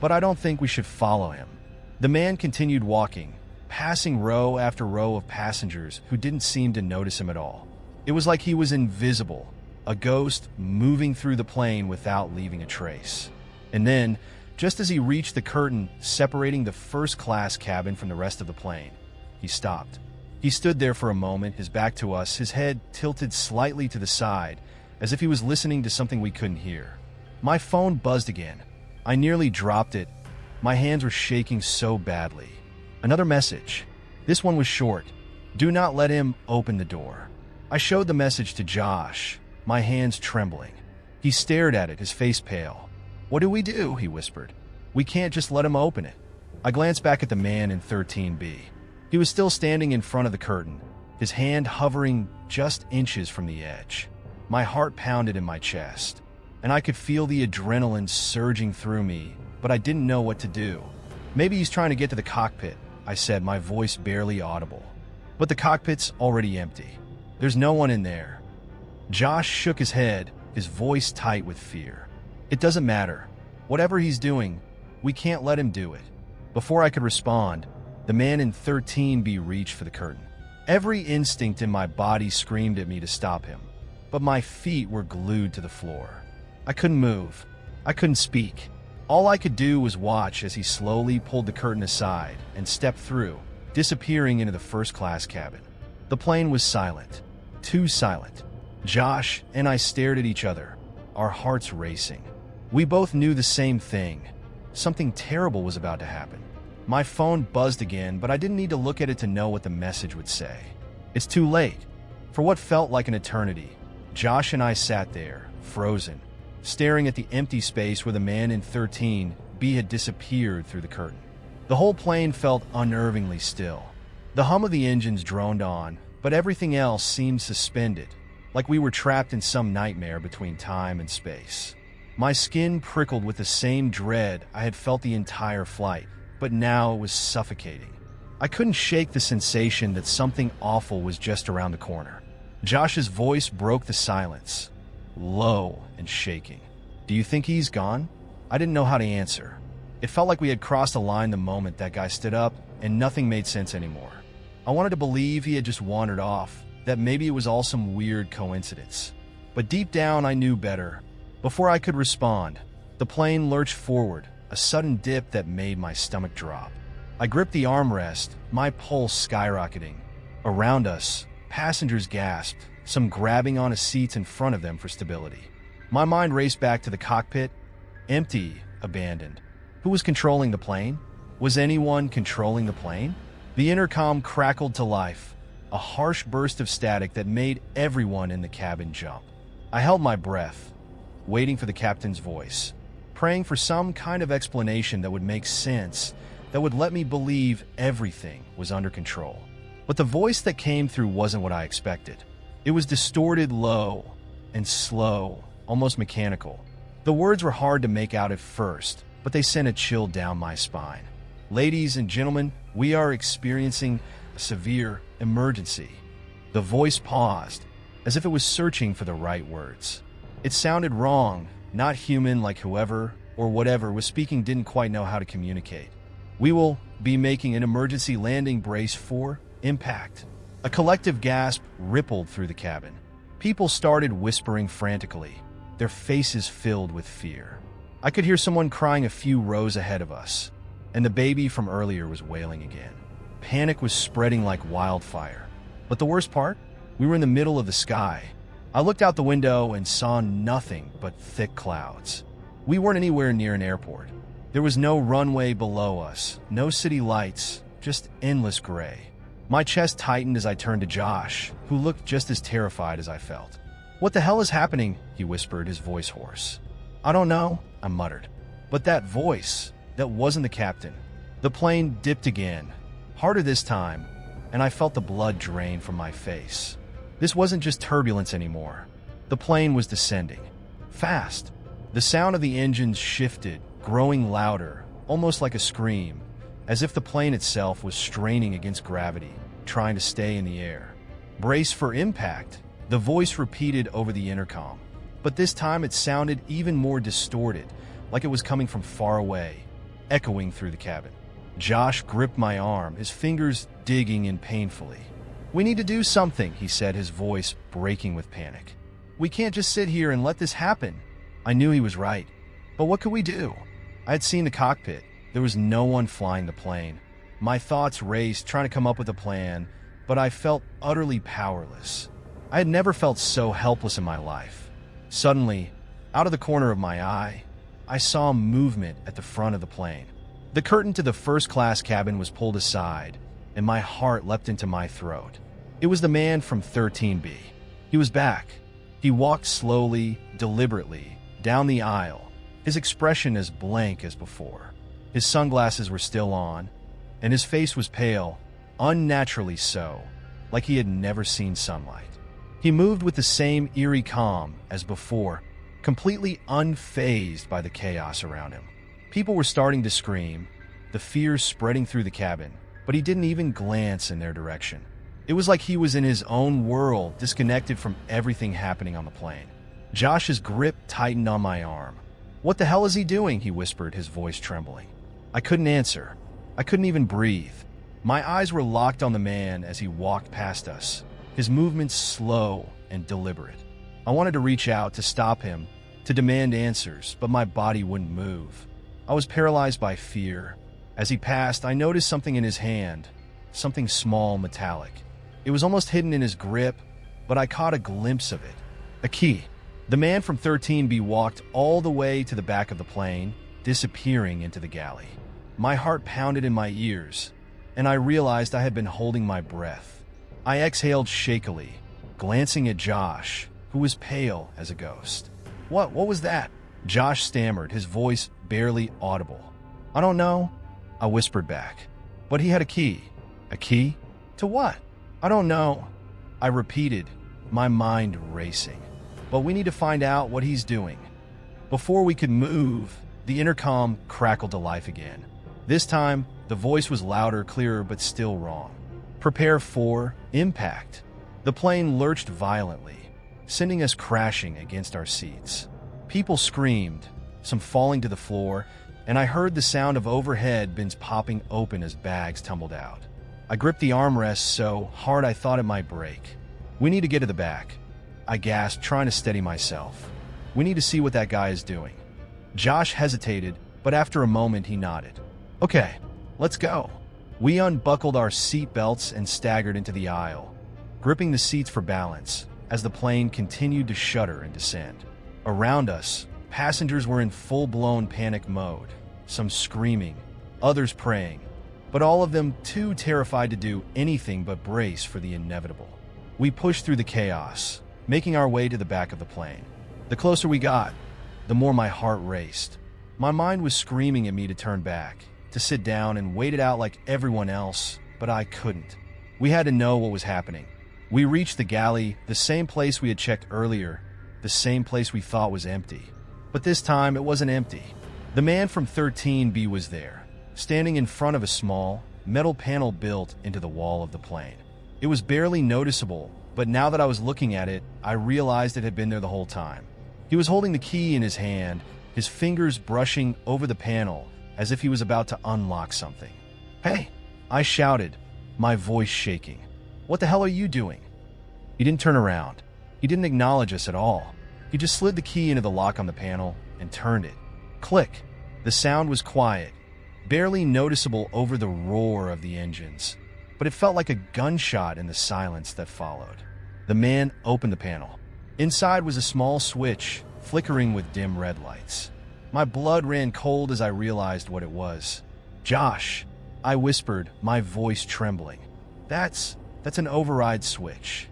"But I don't think we should follow him." The man continued walking, passing row after row of passengers who didn't seem to notice him at all. It was like he was invisible, a ghost moving through the plane without leaving a trace. And then, just as he reached the curtain separating the first-class cabin from the rest of the plane, he stopped. He stood there for a moment, his back to us, his head tilted slightly to the side, as if he was listening to something we couldn't hear. My phone buzzed again. I nearly dropped it. My hands were shaking so badly. Another message. This one was short. "Do not let him open the door." I showed the message to Josh, my hands trembling. He stared at it, his face pale. "What do we do?" he whispered. "We can't just let him open it." I glanced back at the man in 13B. He was still standing in front of the curtain, his hand hovering just inches from the edge. My heart pounded in my chest, and I could feel the adrenaline surging through me, but I didn't know what to do. "Maybe he's trying to get to the cockpit," I said, my voice barely audible. "But the cockpit's already empty. There's no one in there." Josh shook his head, his voice tight with fear. "It doesn't matter. Whatever he's doing, we can't let him do it." Before I could respond, the man in 13B reached for the curtain. Every instinct in my body screamed at me to stop him, but my feet were glued to the floor. I couldn't move. I couldn't speak. All I could do was watch as he slowly pulled the curtain aside and stepped through, disappearing into the first-class cabin. The plane was silent, too silent. Josh and I stared at each other, our hearts racing. We both knew the same thing. Something terrible was about to happen. My phone buzzed again, but I didn't need to look at it to know what the message would say. It's too late. For what felt like an eternity, Josh and I sat there, frozen, staring at the empty space where the man in 13B had disappeared through the curtain. The whole plane felt unnervingly still. The hum of the engines droned on, but everything else seemed suspended, like we were trapped in some nightmare between time and space. My skin prickled with the same dread I had felt the entire flight, but now it was suffocating. I couldn't shake the sensation that something awful was just around the corner. Josh's voice broke the silence, low and shaking. "Do you think he's gone?" I didn't know how to answer. It felt like we had crossed a line the moment that guy stood up, and nothing made sense anymore. I wanted to believe he had just wandered off, that maybe it was all some weird coincidence. But deep down, I knew better. Before I could respond, the plane lurched forward, a sudden dip that made my stomach drop. I gripped the armrest, my pulse skyrocketing. Around us, passengers gasped, some grabbing onto seats in front of them for stability. My mind raced back to the cockpit, empty, abandoned. Who was controlling the plane? Was anyone controlling the plane? The intercom crackled to life, a harsh burst of static that made everyone in the cabin jump. I held my breath, waiting for the captain's voice, praying for some kind of explanation that would make sense, that would let me believe everything was under control. But the voice that came through wasn't what I expected. It was distorted, low, and slow, almost mechanical. The words were hard to make out at first, but they sent a chill down my spine. Ladies and gentlemen, we are experiencing a severe emergency. The voice paused, as if it was searching for the right words. It sounded wrong, not human, like whoever or whatever was speaking didn't quite know how to communicate. We will be making an emergency landing, brace for impact. A collective gasp rippled through the cabin. People started whispering frantically, their faces filled with fear. I could hear someone crying a few rows ahead of us, and the baby from earlier was wailing again. Panic was spreading like wildfire. But the worst part? We were in the middle of the sky. I looked out the window and saw nothing but thick clouds. We weren't anywhere near an airport. There was no runway below us, no city lights, just endless gray. My chest tightened as I turned to Josh, who looked just as terrified as I felt. "What the hell is happening?" he whispered, his voice hoarse. "I don't know," I muttered. But that voice, that wasn't the captain. The plane dipped again, harder this time, and I felt the blood drain from my face. This wasn't just turbulence anymore. The plane was descending. Fast. The sound of the engines shifted, growing louder, almost like a scream, as if the plane itself was straining against gravity, trying to stay in the air. "Brace for impact," the voice repeated over the intercom. But this time it sounded even more distorted, like it was coming from far away, echoing through the cabin. Josh gripped my arm, his fingers digging in painfully. "We need to do something," he said, his voice breaking with panic. "We can't just sit here and let this happen." I knew he was right. But what could we do? I had seen the cockpit. There was no one flying the plane. My thoughts raced, trying to come up with a plan, but I felt utterly powerless. I had never felt so helpless in my life. Suddenly, out of the corner of my eye, I saw movement at the front of the plane. The curtain to the first-class cabin was pulled aside, and my heart leapt into my throat. It was the man from 13B. He was back. He walked slowly, deliberately, down the aisle, his expression as blank as before. His sunglasses were still on, and his face was pale, unnaturally so, like he had never seen sunlight. He moved with the same eerie calm as before, completely unfazed by the chaos around him. People were starting to scream, the fear spreading through the cabin, but he didn't even glance in their direction. It was like he was in his own world, disconnected from everything happening on the plane. Josh's grip tightened on my arm. "What the hell is he doing?" he whispered, his voice trembling. I couldn't answer. I couldn't even breathe. My eyes were locked on the man as he walked past us, his movements slow and deliberate. I wanted to reach out to stop him, to demand answers, but my body wouldn't move. I was paralyzed by fear. As he passed, I noticed something in his hand, something small, metallic. It was almost hidden in his grip, but I caught a glimpse of it. A key. The man from 13B walked all the way to the back of the plane, disappearing into the galley. My heart pounded in my ears, and I realized I had been holding my breath. I exhaled shakily, glancing at Josh, who was pale as a ghost. What was that?" Josh stammered, his voice barely audible. "I don't know," I whispered back. "But he had a key." "A key? To what?" "I don't know," I repeated, my mind racing. "But we need to find out what he's doing." Before we could move, the intercom crackled to life again. This time, the voice was louder, clearer, but still wrong. "Prepare for impact." The plane lurched violently, sending us crashing against our seats. People screamed, some falling to the floor, and I heard the sound of overhead bins popping open as bags tumbled out. I gripped the armrest so hard I thought it might break. "We need to get to the back," I gasped, trying to steady myself. "We need to see what that guy is doing." Josh hesitated, but after a moment he nodded. "Okay, let's go." We unbuckled our seat belts and staggered into the aisle, gripping the seats for balance, as the plane continued to shudder and descend. Around us, passengers were in full-blown panic mode, some screaming, others praying, but all of them too terrified to do anything but brace for the inevitable. We pushed through the chaos, making our way to the back of the plane. The closer we got, the more my heart raced. My mind was screaming at me to turn back, to sit down and wait it out like everyone else, but I couldn't. We had to know what was happening. We reached the galley, the same place we had checked earlier, the same place we thought was empty. But this time, it wasn't empty. The man from 13B was there, standing in front of a small, metal panel built into the wall of the plane. It was barely noticeable, but now that I was looking at it, I realized it had been there the whole time. He was holding the key in his hand, his fingers brushing over the panel as if he was about to unlock something. "Hey!" I shouted, my voice shaking. "What the hell are you doing?" He didn't turn around. He didn't acknowledge us at all. He just slid the key into the lock on the panel and turned it. Click. The sound was quiet, barely noticeable over the roar of the engines, but it felt like a gunshot in the silence that followed. The man opened the panel. Inside was a small switch, flickering with dim red lights. My blood ran cold as I realized what it was. "Josh," I whispered, my voice trembling. That's an override switch."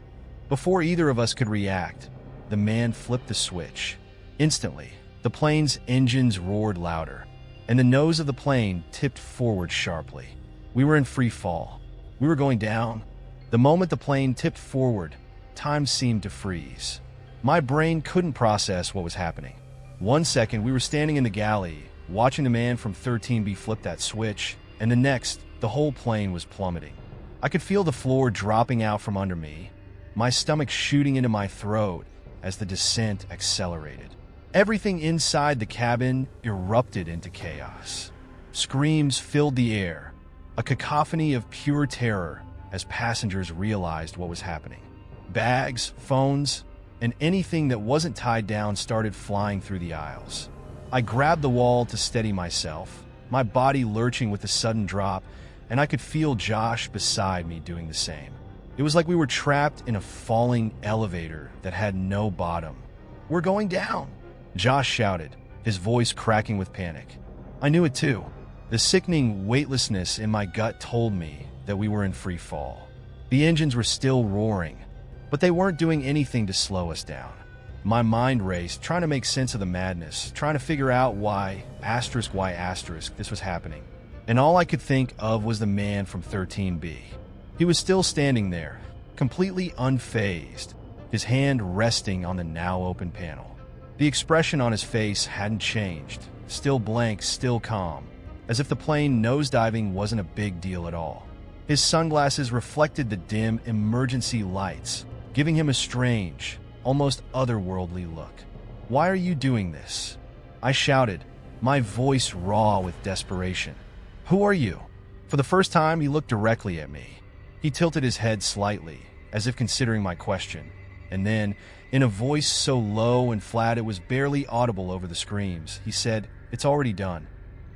Before either of us could react, the man flipped the switch. Instantly, the plane's engines roared louder, and the nose of the plane tipped forward sharply. We were in free fall. We were going down. The moment the plane tipped forward, time seemed to freeze. My brain couldn't process what was happening. 1 second, we were standing in the galley, watching the man from 13B flip that switch, and the next, the whole plane was plummeting. I could feel the floor dropping out from under me, my stomach shooting into my throat as the descent accelerated. Everything inside the cabin erupted into chaos. Screams filled the air, a cacophony of pure terror as passengers realized what was happening. Bags, phones, and anything that wasn't tied down started flying through the aisles. I grabbed the wall to steady myself, my body lurching with the sudden drop, and I could feel Josh beside me doing the same. It was like we were trapped in a falling elevator that had no bottom. "We're going down!" Josh shouted, his voice cracking with panic. I knew it too. The sickening weightlessness in my gut told me that we were in free fall. The engines were still roaring, but they weren't doing anything to slow us down. My mind raced, trying to make sense of the madness, trying to figure out why this was happening. And all I could think of was the man from 13B. He was still standing there, completely unfazed, his hand resting on the now open panel. The expression on his face hadn't changed, still blank, still calm, as if the plane nosediving wasn't a big deal at all. His sunglasses reflected the dim emergency lights, giving him a strange, almost otherworldly look. "Why are you doing this?" I shouted, my voice raw with desperation. "Who are you?" For the first time, he looked directly at me. He tilted his head slightly, as if considering my question, and then, in a voice so low and flat it was barely audible over the screams, he said, "It's already done."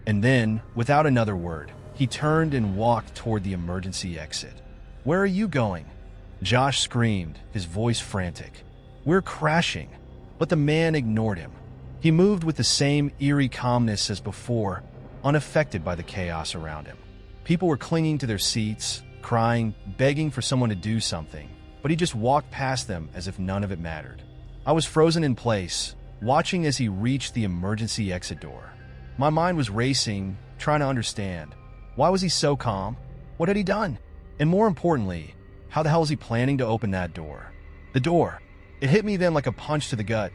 And then, without another word, he turned and walked toward the emergency exit. "Where are you going?" Josh screamed, his voice frantic. "We're crashing." But the man ignored him. He moved with the same eerie calmness as before, unaffected by the chaos around him. People were clinging to their seats, crying, begging for someone to do something, but he just walked past them as if none of it mattered. I was frozen in place, watching as he reached the emergency exit door. My mind was racing, trying to understand. Why was he so calm? What had he done? And more importantly, how the hell was he planning to open that door? The door. It hit me then like a punch to the gut.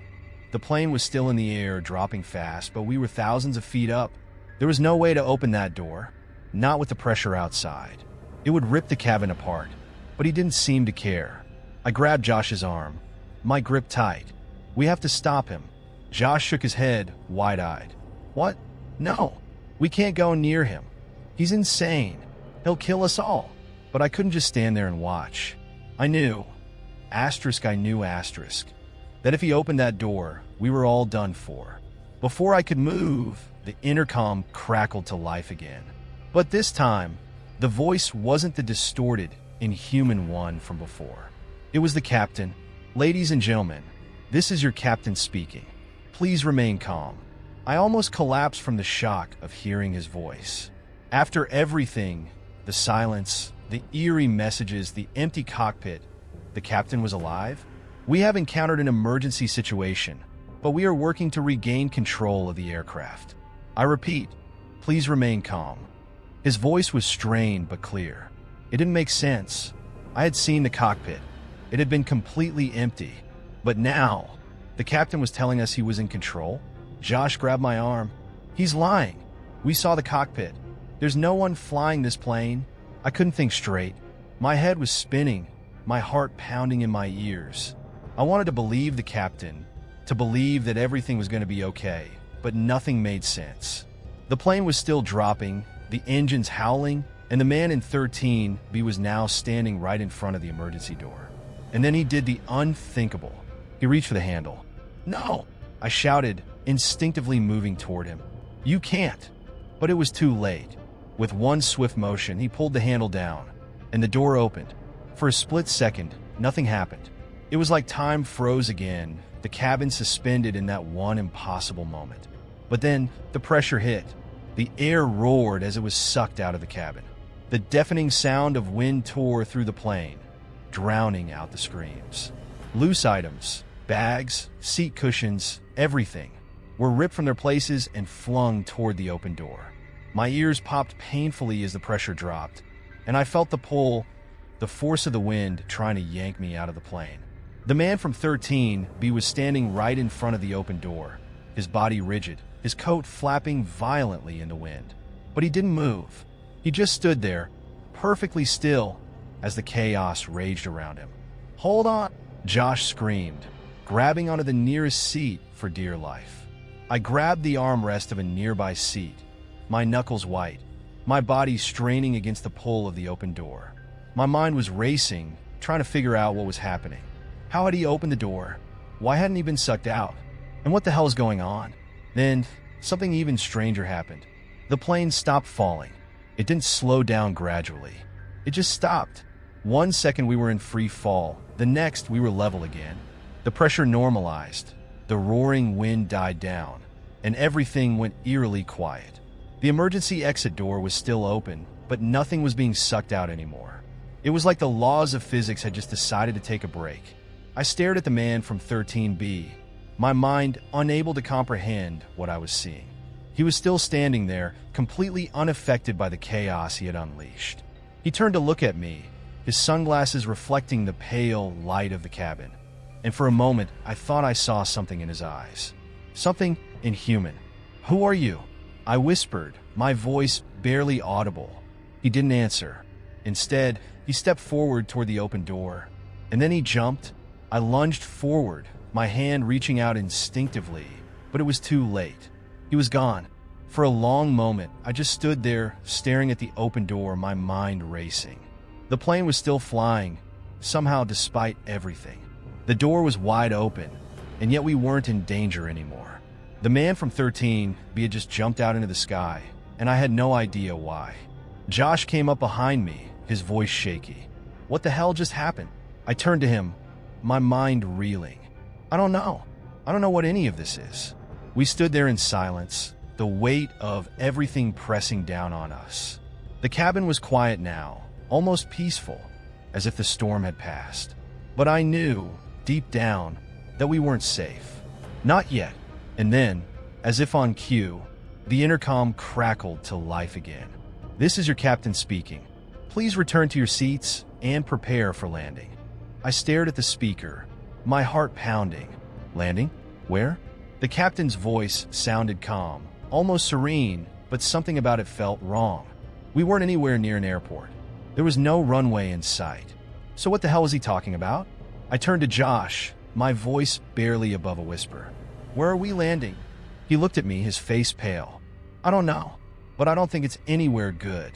The plane was still in the air, dropping fast, but we were thousands of feet up. There was no way to open that door, not with the pressure outside. It would rip the cabin apart, but he didn't seem to care. I grabbed Josh's arm, my grip tight. "We have to stop him." Josh shook his head, wide-eyed. "What? No, we can't go near him. He's insane. He'll kill us all." But I couldn't just stand there and watch. I knew, that if he opened that door, we were all done for. Before I could move, the intercom crackled to life again. But this time, the voice wasn't the distorted, inhuman one from before. It was the captain, Ladies and gentlemen, this is your captain speaking. Please remain calm. I almost collapsed from the shock of hearing his voice. After everything, the silence, the eerie messages, the empty cockpit, the captain was alive? We have encountered an emergency situation, but we are working to regain control of the aircraft. I repeat, please remain calm. His voice was strained but clear. It didn't make sense. I had seen the cockpit. It had been completely empty. But now, the captain was telling us he was in control. Josh grabbed my arm. He's lying. We saw the cockpit. There's no one flying this plane. I couldn't think straight. My head was spinning, my heart pounding in my ears. I wanted to believe the captain, to believe that everything was going to be okay, but nothing made sense. The plane was still dropping, the engines howling, and the man in 13B was now standing right in front of the emergency door. And then he did the unthinkable. He reached for the handle. "No!" I shouted, instinctively moving toward him. "You can't." But it was too late. With one swift motion, he pulled the handle down, and the door opened. For a split second, nothing happened. It was like time froze again, the cabin suspended in that one impossible moment. But then, the pressure hit. The air roared as it was sucked out of the cabin. The deafening sound of wind tore through the plane, drowning out the screams. Loose items, bags, seat cushions, everything, were ripped from their places and flung toward the open door. My ears popped painfully as the pressure dropped, and I felt the pull, the force of the wind trying to yank me out of the plane. The man from 13B was standing right in front of the open door, his body rigid, his coat flapping violently in the wind. But he didn't move. He just stood there, perfectly still, as the chaos raged around him. "Hold on!" Josh screamed, grabbing onto the nearest seat for dear life. I grabbed the armrest of a nearby seat, my knuckles white, my body straining against the pull of the open door. My mind was racing, trying to figure out what was happening. How had he opened the door? Why hadn't he been sucked out? And what the hell is going on? Then, something even stranger happened. The plane stopped falling. It didn't slow down gradually. It just stopped. 1 second we were in free fall. The next we were level again. The pressure normalized. The roaring wind died down. And everything went eerily quiet. The emergency exit door was still open, but nothing was being sucked out anymore. It was like the laws of physics had just decided to take a break. I stared at the man from 13B, my mind unable to comprehend what I was seeing. He was still standing there, completely unaffected by the chaos he had unleashed. He turned to look at me, his sunglasses reflecting the pale light of the cabin. And for a moment, I thought I saw something in his eyes. Something inhuman. "Who are you?" I whispered, my voice barely audible. He didn't answer. Instead, he stepped forward toward the open door. And then he jumped. I lunged forward, my hand reaching out instinctively, but it was too late. He was gone. For a long moment, I just stood there, staring at the open door, my mind racing. The plane was still flying, somehow despite everything. The door was wide open, and yet we weren't in danger anymore. The man from 13B had just jumped out into the sky, and I had no idea why. Josh came up behind me, his voice shaky. "What the hell just happened?" I turned to him, my mind reeling. I don't know what any of this is." We stood there in silence, the weight of everything pressing down on us. The cabin was quiet now, almost peaceful, as if the storm had passed. But I knew, deep down, that we weren't safe. Not yet. And then, as if on cue, the intercom crackled to life again. "This is your captain speaking. Please return to your seats and prepare for landing." I stared at the speaker, my heart pounding. Landing? Where? The captain's voice sounded calm, almost serene, but something about it felt wrong. We weren't anywhere near an airport. There was no runway in sight. So what the hell was he talking about? I turned to Josh, my voice barely above a whisper. "Where are we landing?" He looked at me, his face pale. "I don't know, but I don't think it's anywhere good."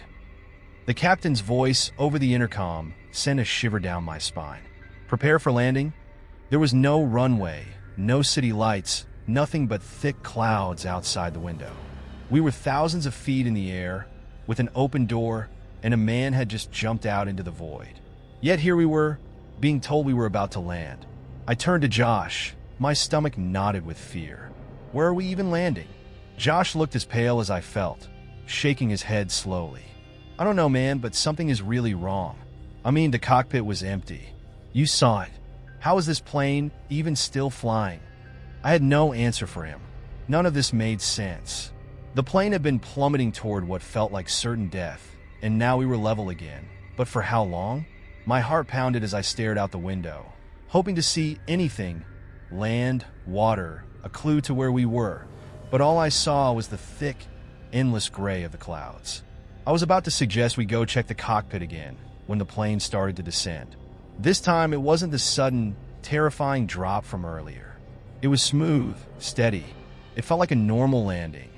The captain's voice over the intercom sent a shiver down my spine. "Prepare for landing." There was no runway, no city lights, nothing but thick clouds outside the window. We were thousands of feet in the air, with an open door, and a man had just jumped out into the void. Yet here we were, being told we were about to land. I turned to Josh. My stomach knotted with fear. Where are we even landing? Josh looked as pale as I felt, shaking his head slowly. I don't know, man, but something is really wrong. I mean, the cockpit was empty. You saw it. How is this plane even still flying? I had no answer for him. None of this made sense. The plane had been plummeting toward what felt like certain death, and now we were level again. But for how long? My heart pounded as I stared out the window, hoping to see anything. Land, water, a clue to where we were. But all I saw was the thick, endless gray of the clouds. I was about to suggest we go check the cockpit again when the plane started to descend. This time, it wasn't the sudden, terrifying drop from earlier. It was smooth, steady. It felt like a normal landing,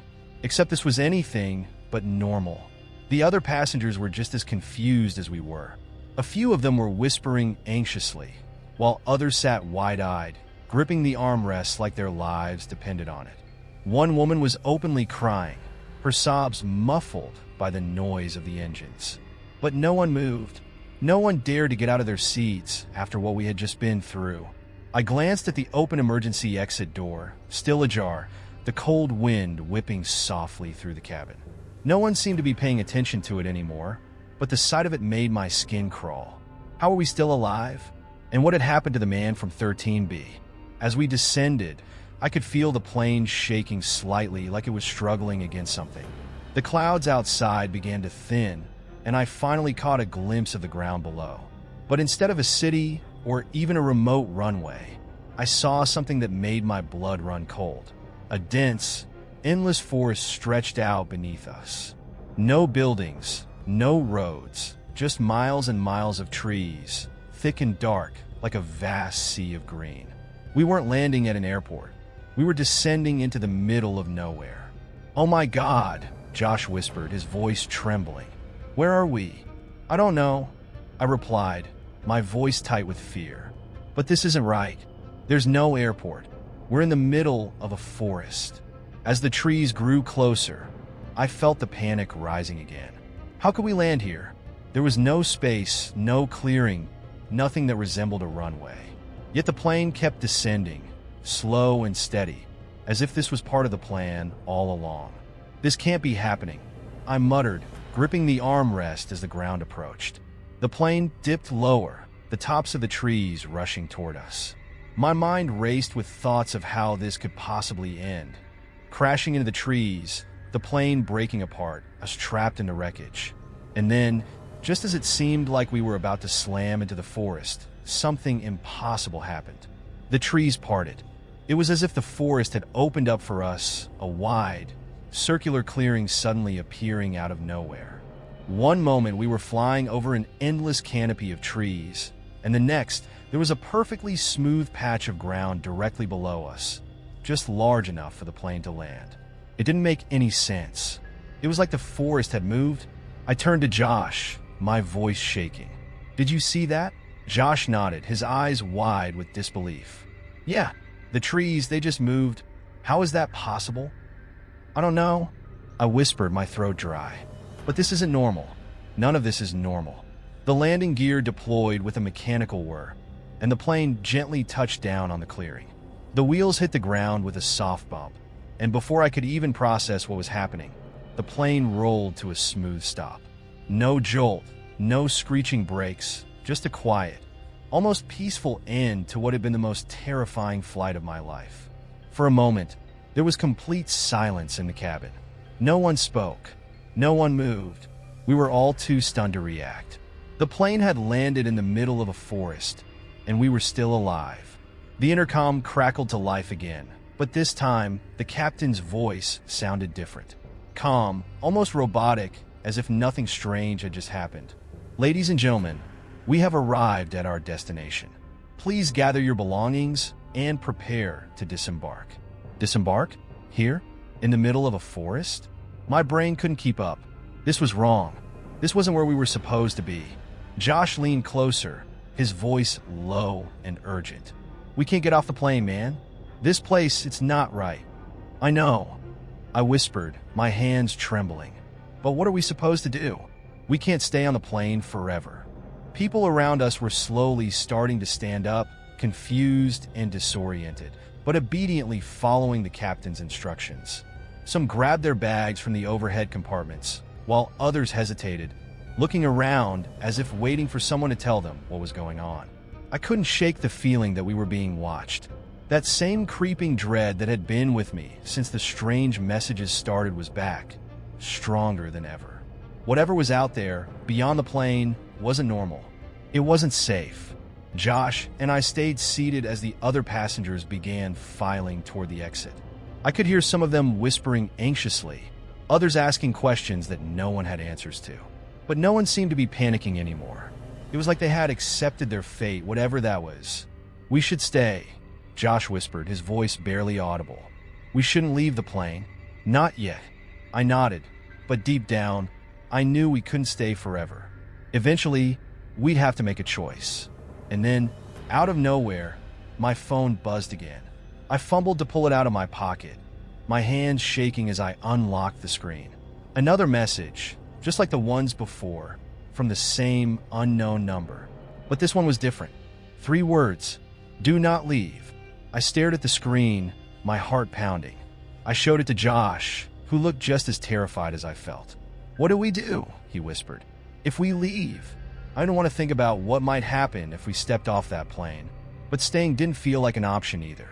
except this was anything but normal. The other passengers were just as confused as we were. A few of them were whispering anxiously, while others sat wide-eyed, gripping the armrests like their lives depended on it. One woman was openly crying, her sobs muffled by the noise of the engines. But no one moved. No one dared to get out of their seats after what we had just been through. I glanced at the open emergency exit door, still ajar, the cold wind whipping softly through the cabin. No one seemed to be paying attention to it anymore, but the sight of it made my skin crawl. How were we still alive? And what had happened to the man from 13B? As we descended, I could feel the plane shaking slightly like it was struggling against something. The clouds outside began to thin, and I finally caught a glimpse of the ground below. But instead of a city or even a remote runway, I saw something that made my blood run cold. A dense, endless forest stretched out beneath us. No buildings, no roads, just miles and miles of trees, thick and dark like a vast sea of green. We weren't landing at an airport. We were descending into the middle of nowhere. "Oh my God," Josh whispered, his voice trembling. "Where are we?" "I don't know," I replied, my voice tight with fear. "But this isn't right. There's no airport. We're in the middle of a forest." As the trees grew closer, I felt the panic rising again. How could we land here? There was no space, no clearing, nothing that resembled a runway. Yet the plane kept descending, slow and steady, as if this was part of the plan all along. "This can't be happening," I muttered, gripping the armrest as the ground approached. The plane dipped lower, the tops of the trees rushing toward us. My mind raced with thoughts of how this could possibly end. Crashing into the trees, the plane breaking apart, us trapped in the wreckage. And then, just as it seemed like we were about to slam into the forest, something impossible happened. The trees parted. It was as if the forest had opened up for us, a wide, circular clearing suddenly appearing out of nowhere. One moment we were flying over an endless canopy of trees, and the next there was a perfectly smooth patch of ground directly below us, just large enough for the plane to land. It didn't make any sense. It was like the forest had moved. I turned to Josh, my voice shaking. "Did you see that?" Josh nodded, his eyes wide with disbelief. "Yeah, the trees, they just moved. How is that possible?" "I don't know," I whispered, my throat dry. "But this isn't normal. None of this is normal." The landing gear deployed with a mechanical whir, and the plane gently touched down on the clearing. The wheels hit the ground with a soft bump, and before I could even process what was happening, the plane rolled to a smooth stop. No jolt, no screeching brakes, just a quiet, almost peaceful end to what had been the most terrifying flight of my life. For a moment, there was complete silence in the cabin. No one spoke. No one moved. We were all too stunned to react. The plane had landed in the middle of a forest, and we were still alive. The intercom crackled to life again, but this time, the captain's voice sounded different. Calm, almost robotic, as if nothing strange had just happened. "Ladies and gentlemen, we have arrived at our destination. Please gather your belongings and prepare to disembark." Disembark? Here? In the middle of a forest? My brain couldn't keep up. This was wrong. This wasn't where we were supposed to be. Josh leaned closer, his voice low and urgent. "We can't get off the plane, man. This place, it's not right." "I know," I whispered, my hands trembling. "But what are we supposed to do? We can't stay on the plane forever." People around us were slowly starting to stand up, confused and disoriented, but obediently following the captain's instructions. Some grabbed their bags from the overhead compartments, while others hesitated, looking around as if waiting for someone to tell them what was going on. I couldn't shake the feeling that we were being watched. That same creeping dread that had been with me since the strange messages started was back, stronger than ever. Whatever was out there, beyond the plane, wasn't normal. It wasn't safe. Josh and I stayed seated as the other passengers began filing toward the exit. I could hear some of them whispering anxiously, others asking questions that no one had answers to. But no one seemed to be panicking anymore. It was like they had accepted their fate, whatever that was. "We should stay," Josh whispered, his voice barely audible. "We shouldn't leave the plane." "Not yet." I nodded, but deep down, I knew we couldn't stay forever. Eventually, we'd have to make a choice. And then, out of nowhere, my phone buzzed again. I fumbled to pull it out of my pocket, my hands shaking as I unlocked the screen. Another message, just like the ones before, from the same unknown number. But this one was different. 3 words: "Do not leave." I stared at the screen, my heart pounding. I showed it to Josh, who looked just as terrified as I felt. "What do we do?" he whispered. "If we leave?" I didn't want to think about what might happen if we stepped off that plane, but staying didn't feel like an option either.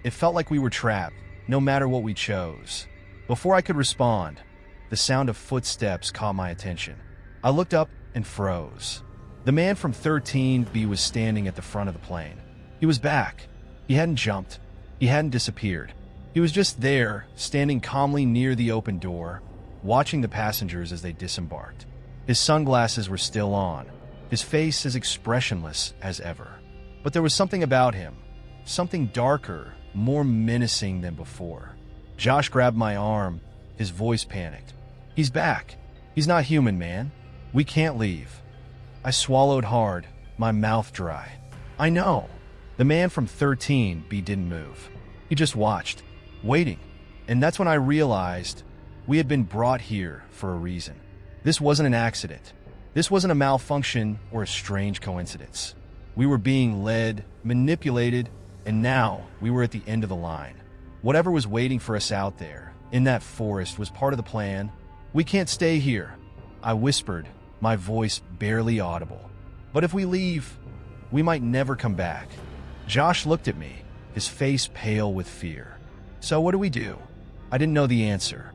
It felt like we were trapped, no matter what we chose. Before I could respond, the sound of footsteps caught my attention. I looked up and froze. The man from 13B was standing at the front of the plane. He was back. He hadn't jumped. He hadn't disappeared. He was just there, standing calmly near the open door, watching the passengers as they disembarked. His sunglasses were still on, his face as expressionless as ever. But there was something about him, something darker, more menacing than before. Josh grabbed my arm, his voice panicked. "He's back. He's not human, man. We can't leave." I swallowed hard, my mouth dry. "I know." The man from 13B didn't move. He just watched, waiting. And that's when I realized we had been brought here for a reason. This wasn't an accident. This wasn't a malfunction or a strange coincidence. We were being led, manipulated, and now we were at the end of the line. Whatever was waiting for us out there, in that forest, was part of the plan. "We can't stay here," I whispered, my voice barely audible. "But if we leave, we might never come back." Josh looked at me, his face pale with fear. "So what do we do?" I didn't know the answer.